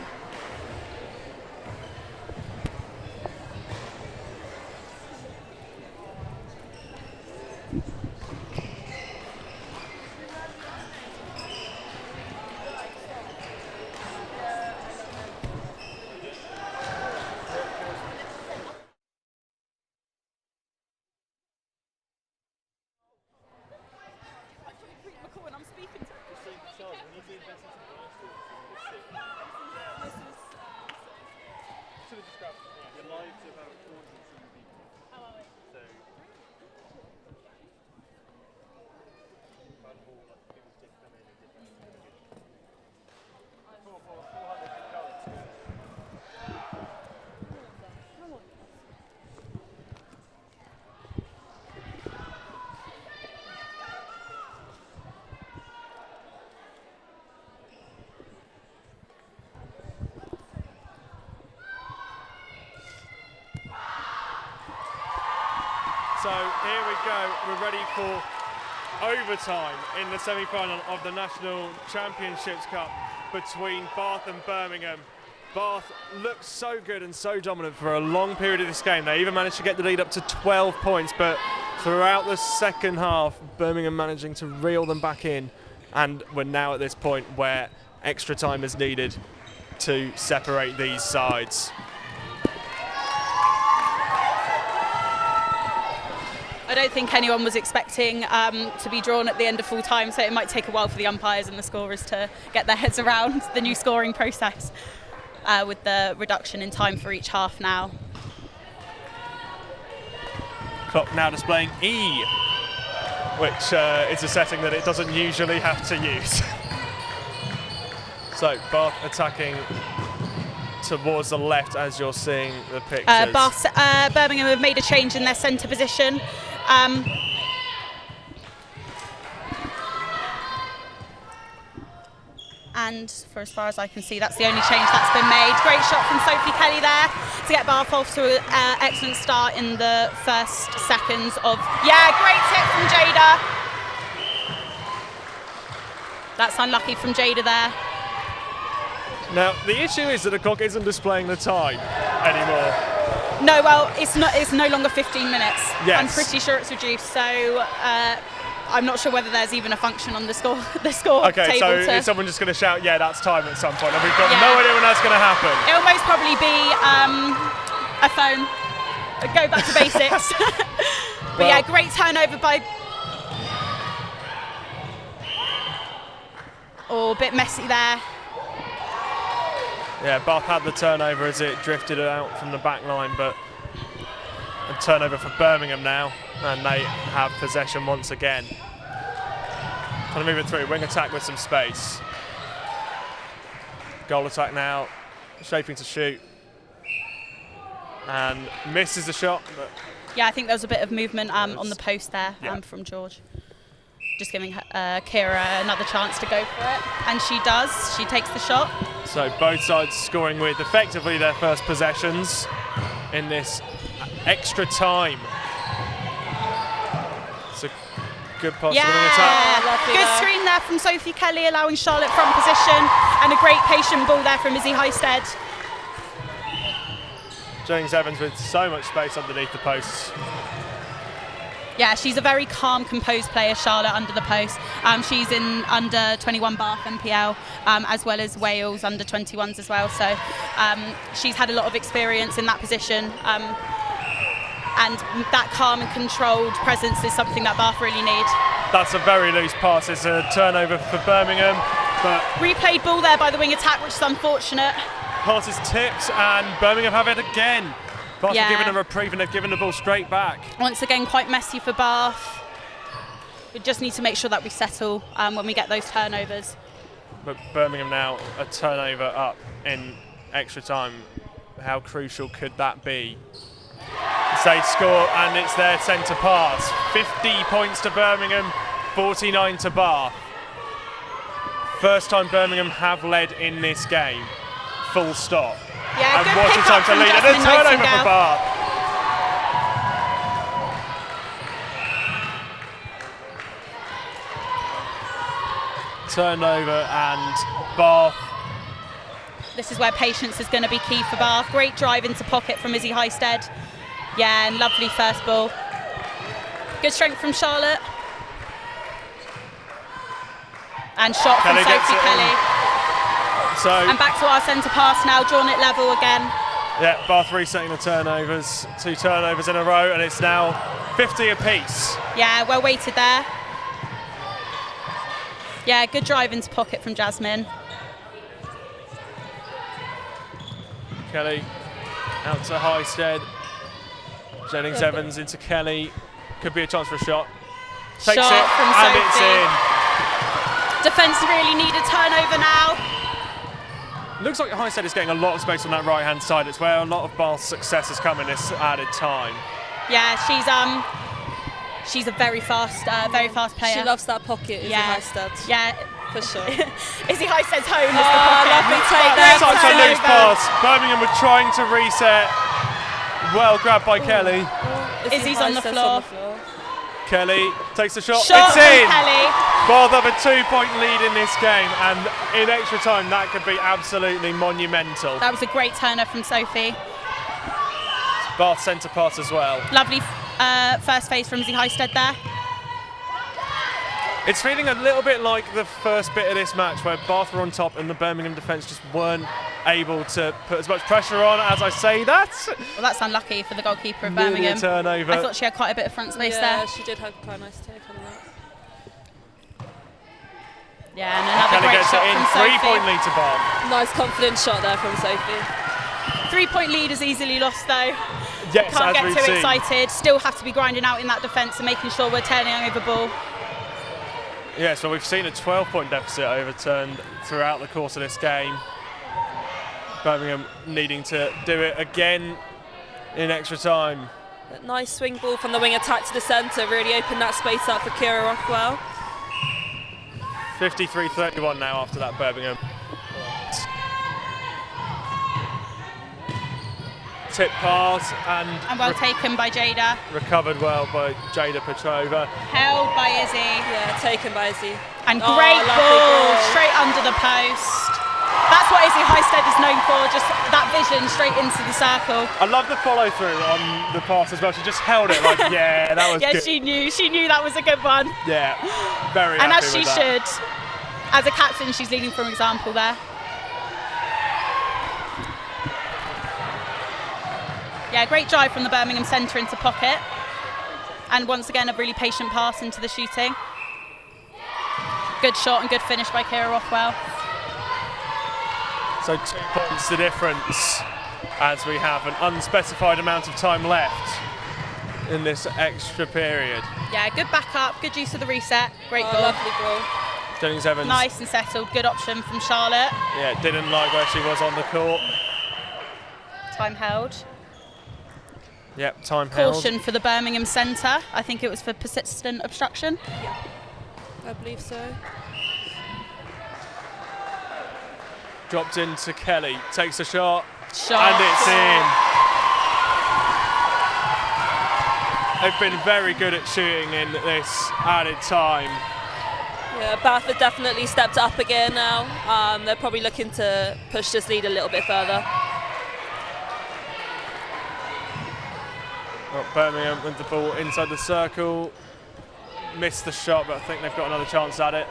So here we go, we're ready for overtime in the semi-final of the National Championships Cup between Bath and Birmingham. Bath looked so good and so dominant for a long period of this game. They even managed to get the lead up to 12 points, but throughout the second half, Birmingham managing to reel them back in, and we're now at this point where extra time is needed to separate these sides. I don't think anyone was expecting to be drawn at the end of full time, so it might take a while for the umpires and the scorers to get their heads around the new scoring process with the reduction in time for each half now. Clock now displaying E, which is a setting that it doesn't usually have to use. So Bath attacking towards the left as you're seeing the pictures. Birmingham have made a change in their centre position. And for as far as I can see, that's the only change that's been made. Great shot from Sophie Kelly there to get Bath off to an excellent start in the first seconds of... Yeah, great tip from Jada. That's unlucky from Jada there. Now, the issue is that the clock isn't displaying the time anymore. No, well, it's no longer 15 minutes. Yes. I'm pretty sure it's reduced, so I'm not sure whether there's even a function on the score okay, table. So is someone just going to shout, yeah, that's time at some point? And we've got no idea when that's going to happen. It'll most probably be a phone. Go back to basics. But yeah, great turnover by... Oh, a bit messy there. Yeah, Bath had the turnover as it drifted out from the back line, but a turnover for Birmingham now, and they have possession once again. Trying to move it through, wing attack with some space. Goal attack now, shaping to shoot. And misses the shot. But yeah, I think there was a bit of movement on the post there from George. Just giving Kira another chance to go for it, and she does. She takes the shot. So both sides scoring with effectively their first possessions in this extra time. It's a good pass to the wing attack. Good screen there from Sophie Kelly, allowing Charlotte front position, and a great patient ball there from Izzy Highstead. James Evans with so much space underneath the posts. Yeah, she's a very calm, composed player, Charlotte, under the post. She's in under 21 Bath NPL, as well as Wales under 21s as well. So she's had a lot of experience in that position. And that calm and controlled presence is something that Bath really need. That's a very loose pass. It's a turnover for Birmingham. But replayed ball there by the wing attack, which is unfortunate. Pass is tipped, and Birmingham have it again. Bath Yeah. have given a reprieve, and they've given the ball straight back. Once again, quite messy for Bath. We just need to make sure that we settle when we get those turnovers. But Birmingham now a turnover up in extra time. How crucial could that be? They score, and it's their centre pass. 50 points to Birmingham, 49 to Bath. First time Birmingham have led in this game. Full stop. Yeah, And good what a pick time up to from lead. And a Jasmine turnover Nightingale. for Bath. Turnover, and Bath. This is where patience is going to be key for Bath. Great drive into pocket from Izzy Highstead. Yeah, and lovely first ball. Good strength from Charlotte. And shot from Kelly gets Sophie it in. Kelly. So, And back to our centre pass now, drawn it level again. yeah, Bath resetting the turnovers. 2 turnovers in a row, and it's now 50 apiece. Yeah, well weighted there. Yeah, good drive into pocket from Jasmine. Kelly out to Highstead. Jennings Evans into Kelly. Could be a chance for a shot. Takes Shot it, from and Sophie. it's in. Defence really need a turnover now. Looks like Highstead is getting a lot of space on that right-hand side. It's where a lot of Bath's success has come in this added time. Yeah, she's a very fast player. She loves that pocket, Izzy Highstead. Yeah, For sure. Izzy Highstead's home is the Oh, pocket. lovely take there. Great Such a loose turnover. pass. Birmingham were trying to reset. Well grabbed by Kelly. Izzy's on the floor. Kelly takes the shot. Shot It's from in. Kelly. Bath have a 2-point lead in this game, and in extra time that could be absolutely monumental. That was a great turner from Sophie. Bath centre pass as well. Lovely first phase from Izzy Highstead there. It's feeling a little bit like the first bit of this match where Bath were on top and the Birmingham defence just weren't able to put as much pressure on. As I say that, Well, that's unlucky for the goalkeeper of nearly a Birmingham. turnover. I thought she had quite a bit of front space Yeah, there. she did have quite a nice take on that. Yeah, and another Kelly great gets shot it in. from Sophie. 3-point lead to Bath. Nice confident shot there from Sophie. 3-point lead is easily lost though. Yes, Can't as get we've too seen. excited. Still have to be grinding out in that defence and making sure we're turning over ball. Yeah, so we've seen a 12-point deficit overturned throughout the course of this game. Birmingham needing to do it again in extra time. That nice swing ball from the wing attack to the centre really opened that space up for Kira Rockwell. 53-31 now after that Birmingham. Tip pass And well taken by Jada. recovered well by Jada Petrova. Held by Izzy. Yeah, taken by Izzy. And Oh, great lovely ball, ball. straight under the post. That's what Izzy Highstead is known for, just that vision straight into the circle. I love the follow through on the pass as well. She just held it like, yeah, that was Yeah, good. she knew that was a good one. Yeah, very And happy as she with that. should. As a captain, she's leading from example there. Yeah, great drive from the Birmingham centre into pocket. And once again, a really patient pass into the shooting. Good shot and good finish by Kira Rothwell. So 2 points the difference as we have an unspecified amount of time left in this extra period. Yeah, good backup, good use of the reset. Great Oh, goal. lovely goal. Jennings Evans, Nice and settled. Good option from Charlotte. yeah, didn't like where she was on the court. Time held. Yep, time held. Caution for the Birmingham centre. I think it was for persistent obstruction. I believe so. Dropped into Kelly, takes a shot, Shot. and it's in. They've been very good at shooting in this added time. Yeah, Bath have definitely stepped up again now. They're probably looking to push this lead a little bit further. Well, Birmingham with the ball inside the circle. Missed the shot, but I think they've got another chance at it.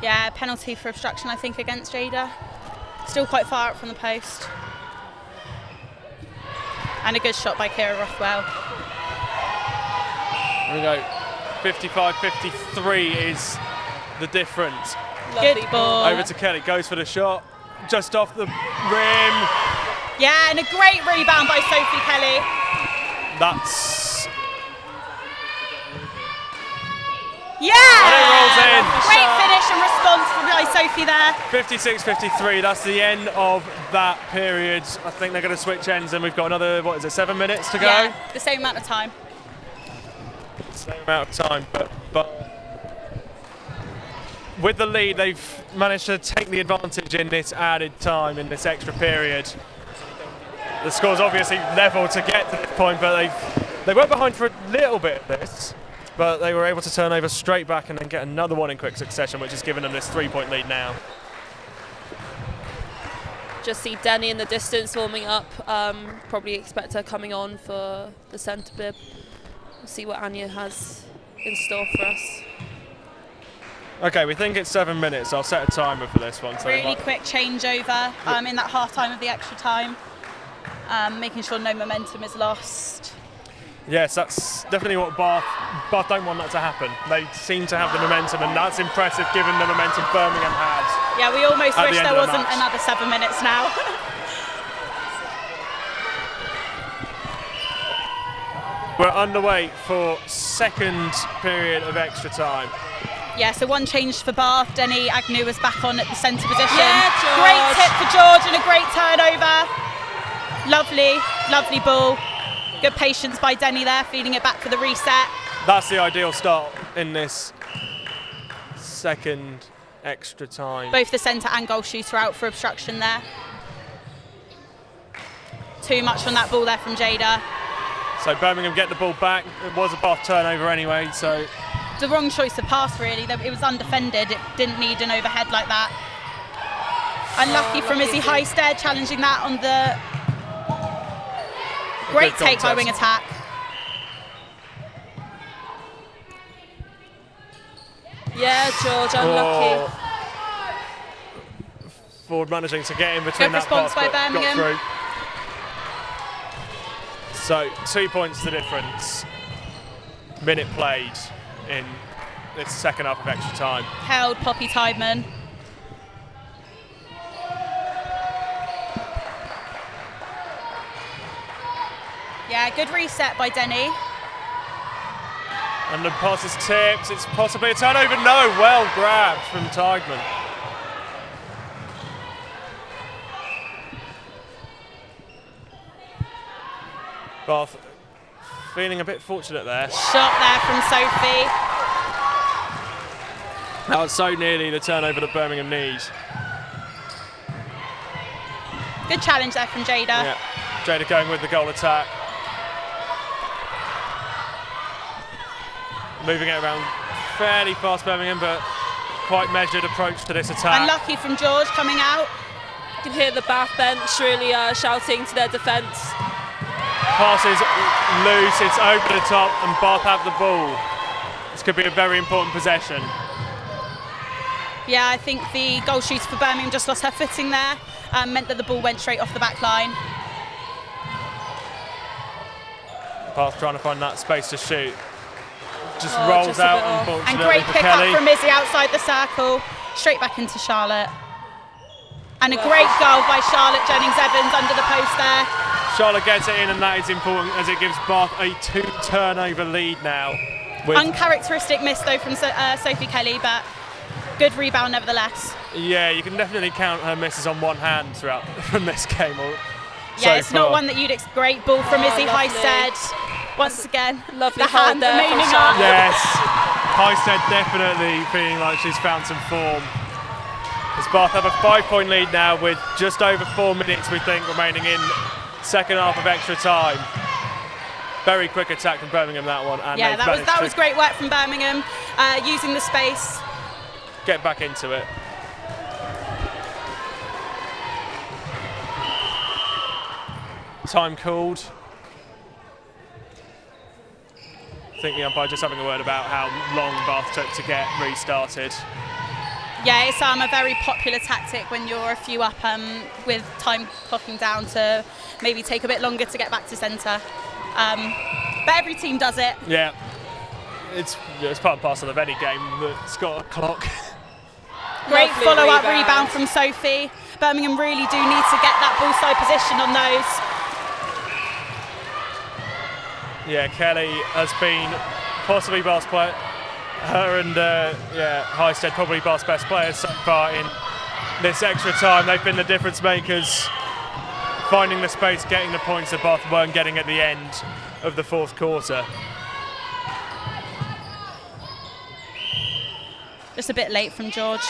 Yeah, penalty for obstruction, I think, against Jada. Still quite far out from the post. And a good shot by Kira Rothwell. There we go. 55-53 is the difference. Lovely Good ball. Over to Kelly, goes for the shot. just off the rim. Yeah, and a great rebound by Sophie Kelly. That's... Yeah! And it rolls in. Great finish and response from Sophie there. 56-53, that's the end of that period. I think they're going to switch ends and we've got another, 7 minutes to go? Yeah, the same amount of time. Same amount of time, but with the lead, they've managed to take the advantage in this added time, in this extra period. The score's obviously level to get to this point, but they were behind for a little bit of this, but they were able to turn over straight back and then get another one in quick succession, which has given them this 3-point lead now. Just see Denny in the distance warming up. Probably expect her coming on for the centre bib. We'll see what Anya has in store for us. Okay, we think it's 7 minutes. I'll set a timer for this one. So really quick changeover in that half time of the extra time, making sure no momentum is lost. Yes, that's definitely what Bath don't want that to happen. They seem to have the momentum, and that's impressive given the momentum Birmingham had. Yeah, we almost wish there wasn't match. another 7 minutes now. We're underway for second period of extra time. Yeah, so one change for Bath. Denny Agnew was back on at the centre position. Yeah, George. Great tip for George and a great turnover. Lovely, lovely ball. Good patience by Denny there, feeding it back for the reset. That's the ideal start in this second extra time. Both the centre and goal shooter out for obstruction there. Too much on that ball there from Jada. So Birmingham get the ball back. It was a Bath turnover anyway, so... The wrong choice of pass, really. It was undefended. It didn't need an overhead like that. Unlucky from Izzy Highstead, challenging that on the... Great take by wing attack. Yeah, George, unlucky. Ford managing to get in between Good that response pass, by but Birmingham. got through. So 2 points the difference. Minute played in this second half of extra time. Held Poppy Tideman. Yeah, good reset by Denny. And the pass is tipped. It's possibly a turnover. No, well grabbed from Tideman. Bath feeling a bit fortunate there. Shot there from Sophie. That was so nearly the turnover that Birmingham needs. Good challenge there from Jada. Yeah, Jada going with the goal attack. Moving it around fairly fast, Birmingham, but quite measured approach to this attack. Unlucky from George coming out. You can hear the Bath bench really shouting to their defence. Pass is loose, it's over the top, and Bath have the ball. This could be a very important possession. Yeah, I think the goal shooter for Birmingham just lost her footing there, meant that the ball went straight off the back line. Bath trying to find that space to shoot. Just rolls just out, off. unfortunately, And great for pick Kelly. up from Izzy outside the circle, straight back into Charlotte. And a great goal by Charlotte Jennings-Evans under the post there. Charlotte gets it in, and that is important as it gives Bath a 2-turnover lead now. Uncharacteristic miss though from Sophie Kelly, but good rebound nevertheless. Yeah, you can definitely count her misses on one hand throughout from this game. Yeah, it's not one that you'd expect. Great ball from Izzy lovely. Highstead. Once again, Lovely the hold hand there from remaining Charlotte. up. Yes, Highstead definitely feeling like she's found some form. As Bath have a 5-point lead now with just over 4 minutes, we think, remaining in second half of extra time. Very quick attack from Birmingham, that one. And Yeah, that was great work from Birmingham, using the space. Get back into it. Time called. I think the umpire just having a word about how long Bath took to get restarted. Yeah, it's a very popular tactic when you're a few up with time clocking down to maybe take a bit longer to get back to centre. But every team does it. Yeah, it's part and parcel of any game that's got a clock. Great Lovely follow-up rebound from Sophie. Birmingham really do need to get that ball side position on those. Yeah, Kelly has been possibly Bath's player. Her and Highstead probably Bath's best players so far in this extra time. They've been the difference makers, finding the space, getting the points that Bath weren't getting at the end of the fourth quarter. Just a bit late from George.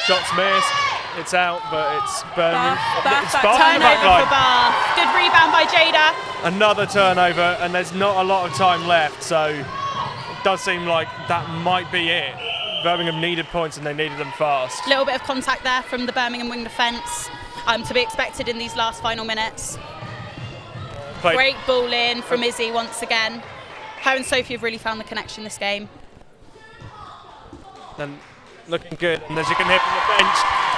Shots missed. It's out, but it's Birmingham. Bath Turnover for Bath. Good rebound by Jada. Another turnover, and there's not a lot of time left, so it does seem like that might be it. Birmingham needed points and they needed them fast. A little bit of contact there from the Birmingham wing defence, to be expected in these last final minutes. Great ball in from Izzy once again. Her and Sophie have really found the connection this game. And looking good, and as you can hear from the bench,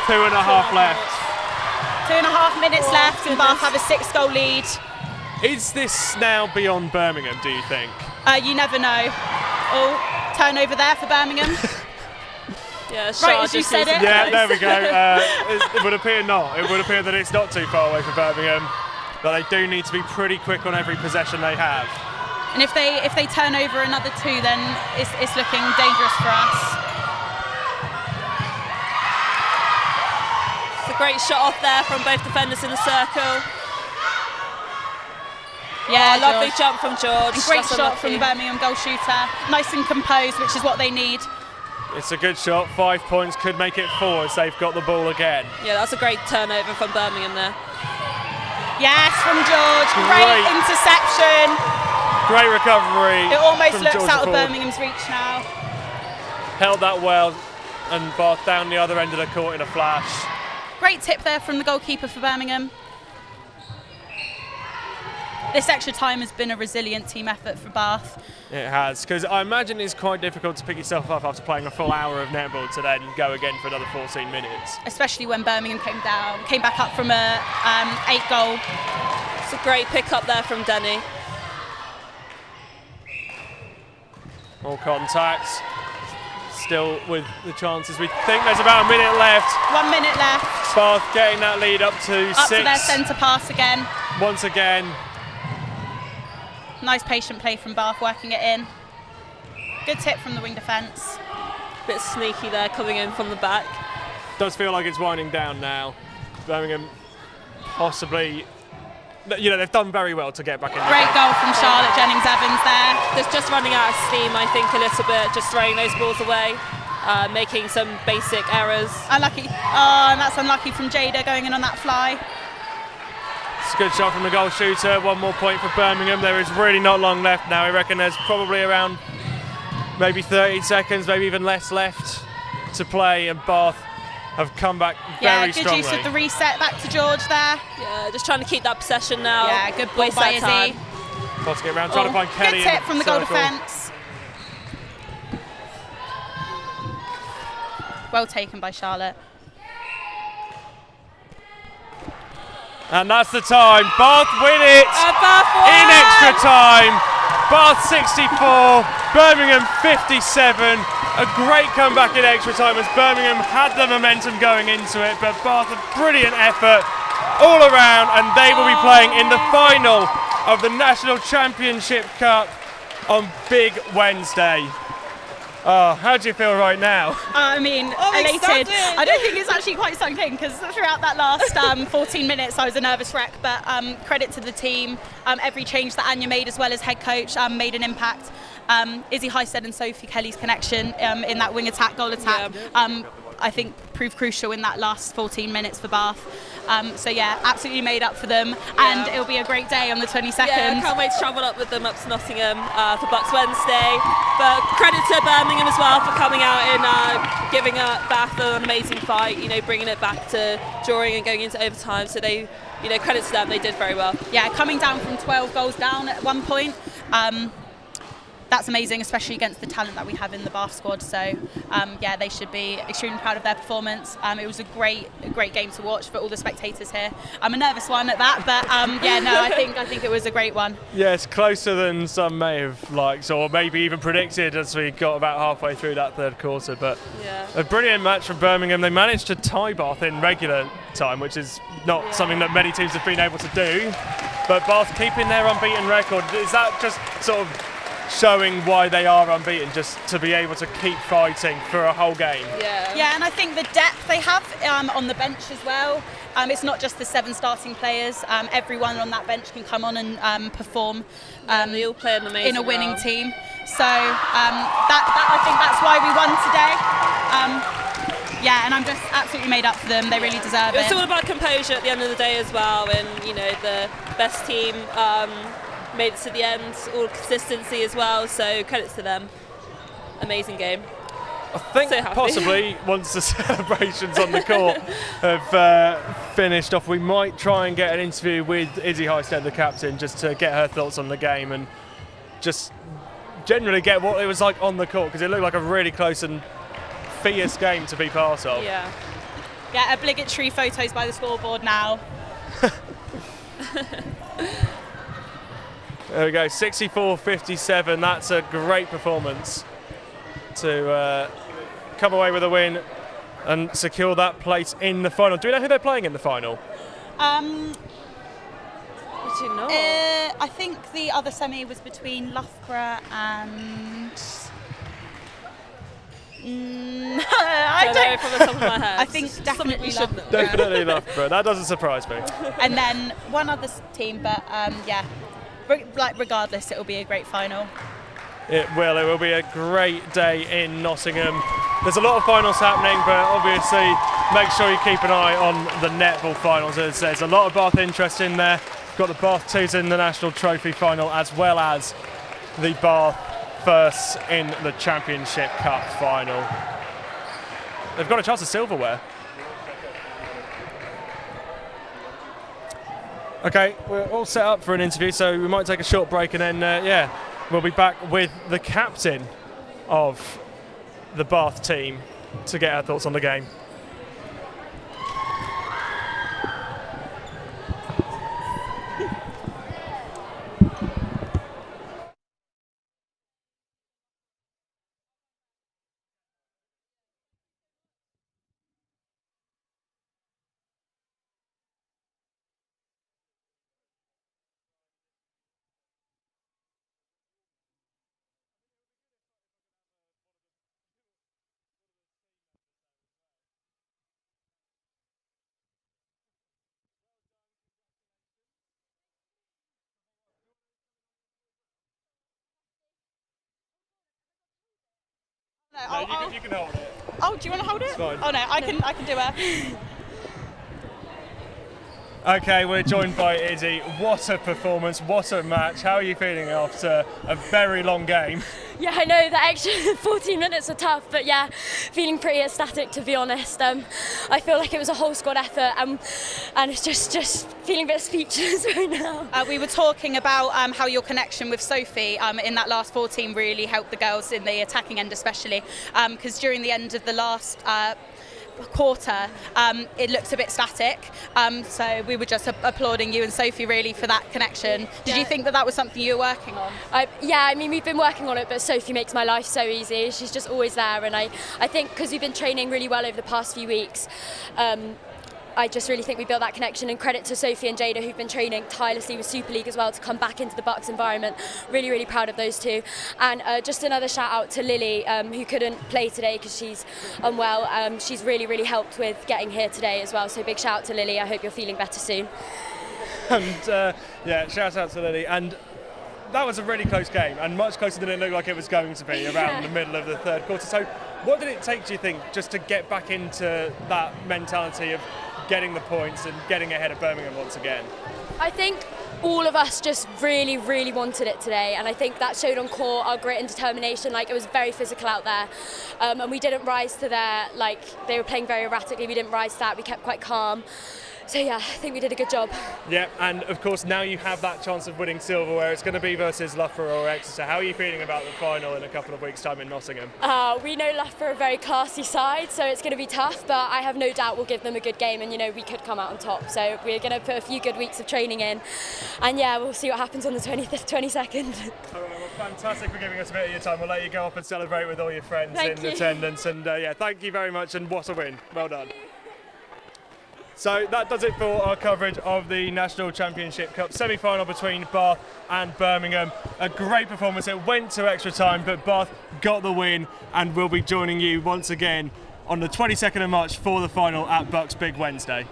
2.5 left. 2.5 minutes left, and Bath have a 6-goal lead. Is this now beyond Birmingham, do you think? You never know. Oh, turnover there for Birmingham. Yeah, right as you said it. Yeah, there we go. It would appear not. It would appear that it's not too far away for Birmingham, but they do need to be pretty quick on every possession they have. And if they turn over another 2, then it's looking dangerous for us. It's a great shot off there from both defenders in the circle. Yeah, lovely George. jump from George. And great That's shot unlucky. from Birmingham goal shooter. Nice and composed, which is what they need. It's a good shot. 5 points, could make it 4 as they've got the ball again. Yeah, that's a great turnover from Birmingham there. Yes, from George. Great interception. Great recovery. It almost from looks Georgia out of Ford. Birmingham's reach now. Held that well, and Bath down the other end of the court in a flash. Great tip there from the goalkeeper for Birmingham. This extra time has been a resilient team effort for Bath. It has, because I imagine it's quite difficult to pick yourself up after playing a full hour of netball to then go again for another 14 minutes. Especially when Birmingham came back up from a 8-goal. It's a great pick up there from Denny. All contacts. Still with the chances. We think there's about a minute left. 1 minute left. Bath getting that lead up to 6. Up to their centre pass again. Once again. Nice patient play from Bath, working it in. Good tip from the wing defence. Bit sneaky there, coming in from the back. Does feel like it's winding down now. Birmingham possibly, they've done very well to get back in. Great goal from Charlotte Jennings-Evans there. Just running out of steam, I think, a little bit, just throwing those balls away, making some basic errors. Unlucky. Oh, and that's unlucky from Jada going in on that fly. It's a good shot from the goal shooter. 1 more point for Birmingham. There is really not long left now. I reckon there's probably around maybe 30 seconds, maybe even less left to play, and Bath have come back very strongly. Yeah, good use of the reset back to George there. Yeah, just trying to keep that possession now. Yeah, good ball by Izzy. Got to get around, trying to find Kelly. Good tip from the goal circle. defence. Well taken by Charlotte. And that's the time. Bath win it Bath in extra time. Bath 64, Birmingham 57. A great comeback in extra time as Birmingham had the momentum going into it, but Bath a brilliant effort all around, and they will be playing in the final of the National Championship Cup on Big Wednesday. Oh, how do you feel right now? I mean, elated. I don't think it's actually quite sunk in, because throughout that last 14 minutes I was a nervous wreck, but credit to the team. Every change that Anya made, as well as head coach, made an impact. Izzy Highstead and Sophie Kelly's connection in that wing attack, goal attack, I think proved crucial in that last 14 minutes for Bath. So yeah, absolutely made up for them, and it'll be a great day on the 22nd. Yeah, can't wait to travel up with them up to Nottingham for Bucks Wednesday. But credit to Birmingham as well for coming out and giving Bath an amazing fight. Bringing it back to drawing and going into overtime. So they, credit to them. They did very well. Yeah, coming down from 12 goals down at one point. that's amazing, especially against the talent that we have in the Bath squad. So yeah, they should be extremely proud of their performance. It was a great game to watch for all the spectators here. I'm a nervous one at that, but yeah, no, I think it was a great one. Yeah, it's closer than some may have liked, or maybe even predicted as we got about halfway through that third quarter. But Yeah. a brilliant match from Birmingham. They managed to tie Bath in regular time, which is not something that many teams have been able to do. But Bath keeping their unbeaten record, is that just sort of showing why they are unbeaten, just to be able to keep fighting for a whole game? Yeah, and I think the depth they have on the bench as well. It's not just the 7 starting players. Everyone on that bench can come on and perform. They all play an amazing in a winning role. team. So I think that's why we won today. Yeah, and I'm just absolutely made up for them. They really deserve it. It's all about composure at the end of the day as well, and you know the best team made it to the end, all consistency as well. So credits to them. Amazing game. I think So happy. possibly once the celebrations on the court have finished off, we might try and get an interview with Izzy Highstead, the captain, just to get her thoughts on the game and just generally get what it was like on the court, because it looked like a really close and fierce game to be part of. Yeah. Yeah, obligatory photos by the scoreboard now. There we go, 64-57. That's a great performance to come away with a win and secure that place in the final. Do we know who they're playing in the final? Did you know? I think the other semi was between Loughborough and... I don't know from the top of my head. I think definitely we should know. Loughborough. Definitely Loughborough. That doesn't surprise me. And then one other team, but yeah, regardless, it will be a great final. It will be a great day in Nottingham. There's a lot of finals happening, but obviously make sure you keep an eye on the netball finals, as there's a lot of Bath interest in there. We've got the Bath Twos in the National Trophy final, as well as the Bath Firsts in the Championship Cup final. They've got a chance of silverware. Okay, we're all set up for an interview, so we might take a short break, and then yeah, we'll be back with the captain of the Bath team to get our thoughts on the game. You can hold it. Oh, do you want to hold it? It's fine. Oh no, I can do it. Okay, we're joined by Izzy. What a performance, what a match. How are you feeling after a very long game? Yeah, I know the extra 14 minutes are tough, but yeah, feeling pretty ecstatic, to be honest. I feel like it was a whole squad effort, and it's just feeling a bit speechless right now. We were talking about how your connection with Sophie in that last 14 really helped the girls in the attacking end, especially because during the end of the last quarter it looked a bit static, so we were just applauding you and Sophie really for that connection. Did you think that was something you were working on? Yeah, I mean, we've been working on it, but Sophie makes my life so easy. She's just always there, and I think because we've been training really well over the past few weeks, I just really think we built that connection, and credit to Sophie and Jada, who've been training tirelessly with Super League as well to come back into the Bucks environment. Really, really proud of those two. And just another shout out to Lily, who couldn't play today because she's unwell. She's really, really helped with getting here today as well. So big shout out to Lily. I hope you're feeling better soon. And yeah, shout out to Lily. And that was a really close game, and much closer than it looked like it was going to be around the middle of the third quarter. So what did it take, do you think, just to get back into that mentality of getting the points and getting ahead of Birmingham once again? I think all of us just really, really wanted it today, and I think that showed on court our grit and determination. Like, it was very physical out there, and we didn't rise to their, like, they were playing very erratically, we didn't rise to that, we kept quite calm. So yeah, I think we did a good job. Yeah, and of course now you have that chance of winning silverware. It's going to be versus Loughborough or Exeter. How are you feeling about the final in a couple of weeks' time in Nottingham? We know Loughborough are a very classy side, so it's going to be tough, but I have no doubt we'll give them a good game, and we could come out on top. So we're going to put a few good weeks of training in, and yeah, we'll see what happens on the 22nd. All right, well, fantastic for giving us a bit of your time. We'll let you go up and celebrate with all your friends Thank you. attendance, and yeah, thank you very much, and what a win. Well done. So that does it for our coverage of the National Championship Cup semi-final between Bath and Birmingham. A great performance. It went to extra time, but Bath got the win, and we'll be joining you once again on the 22nd of March for the final at Bucks Big Wednesday.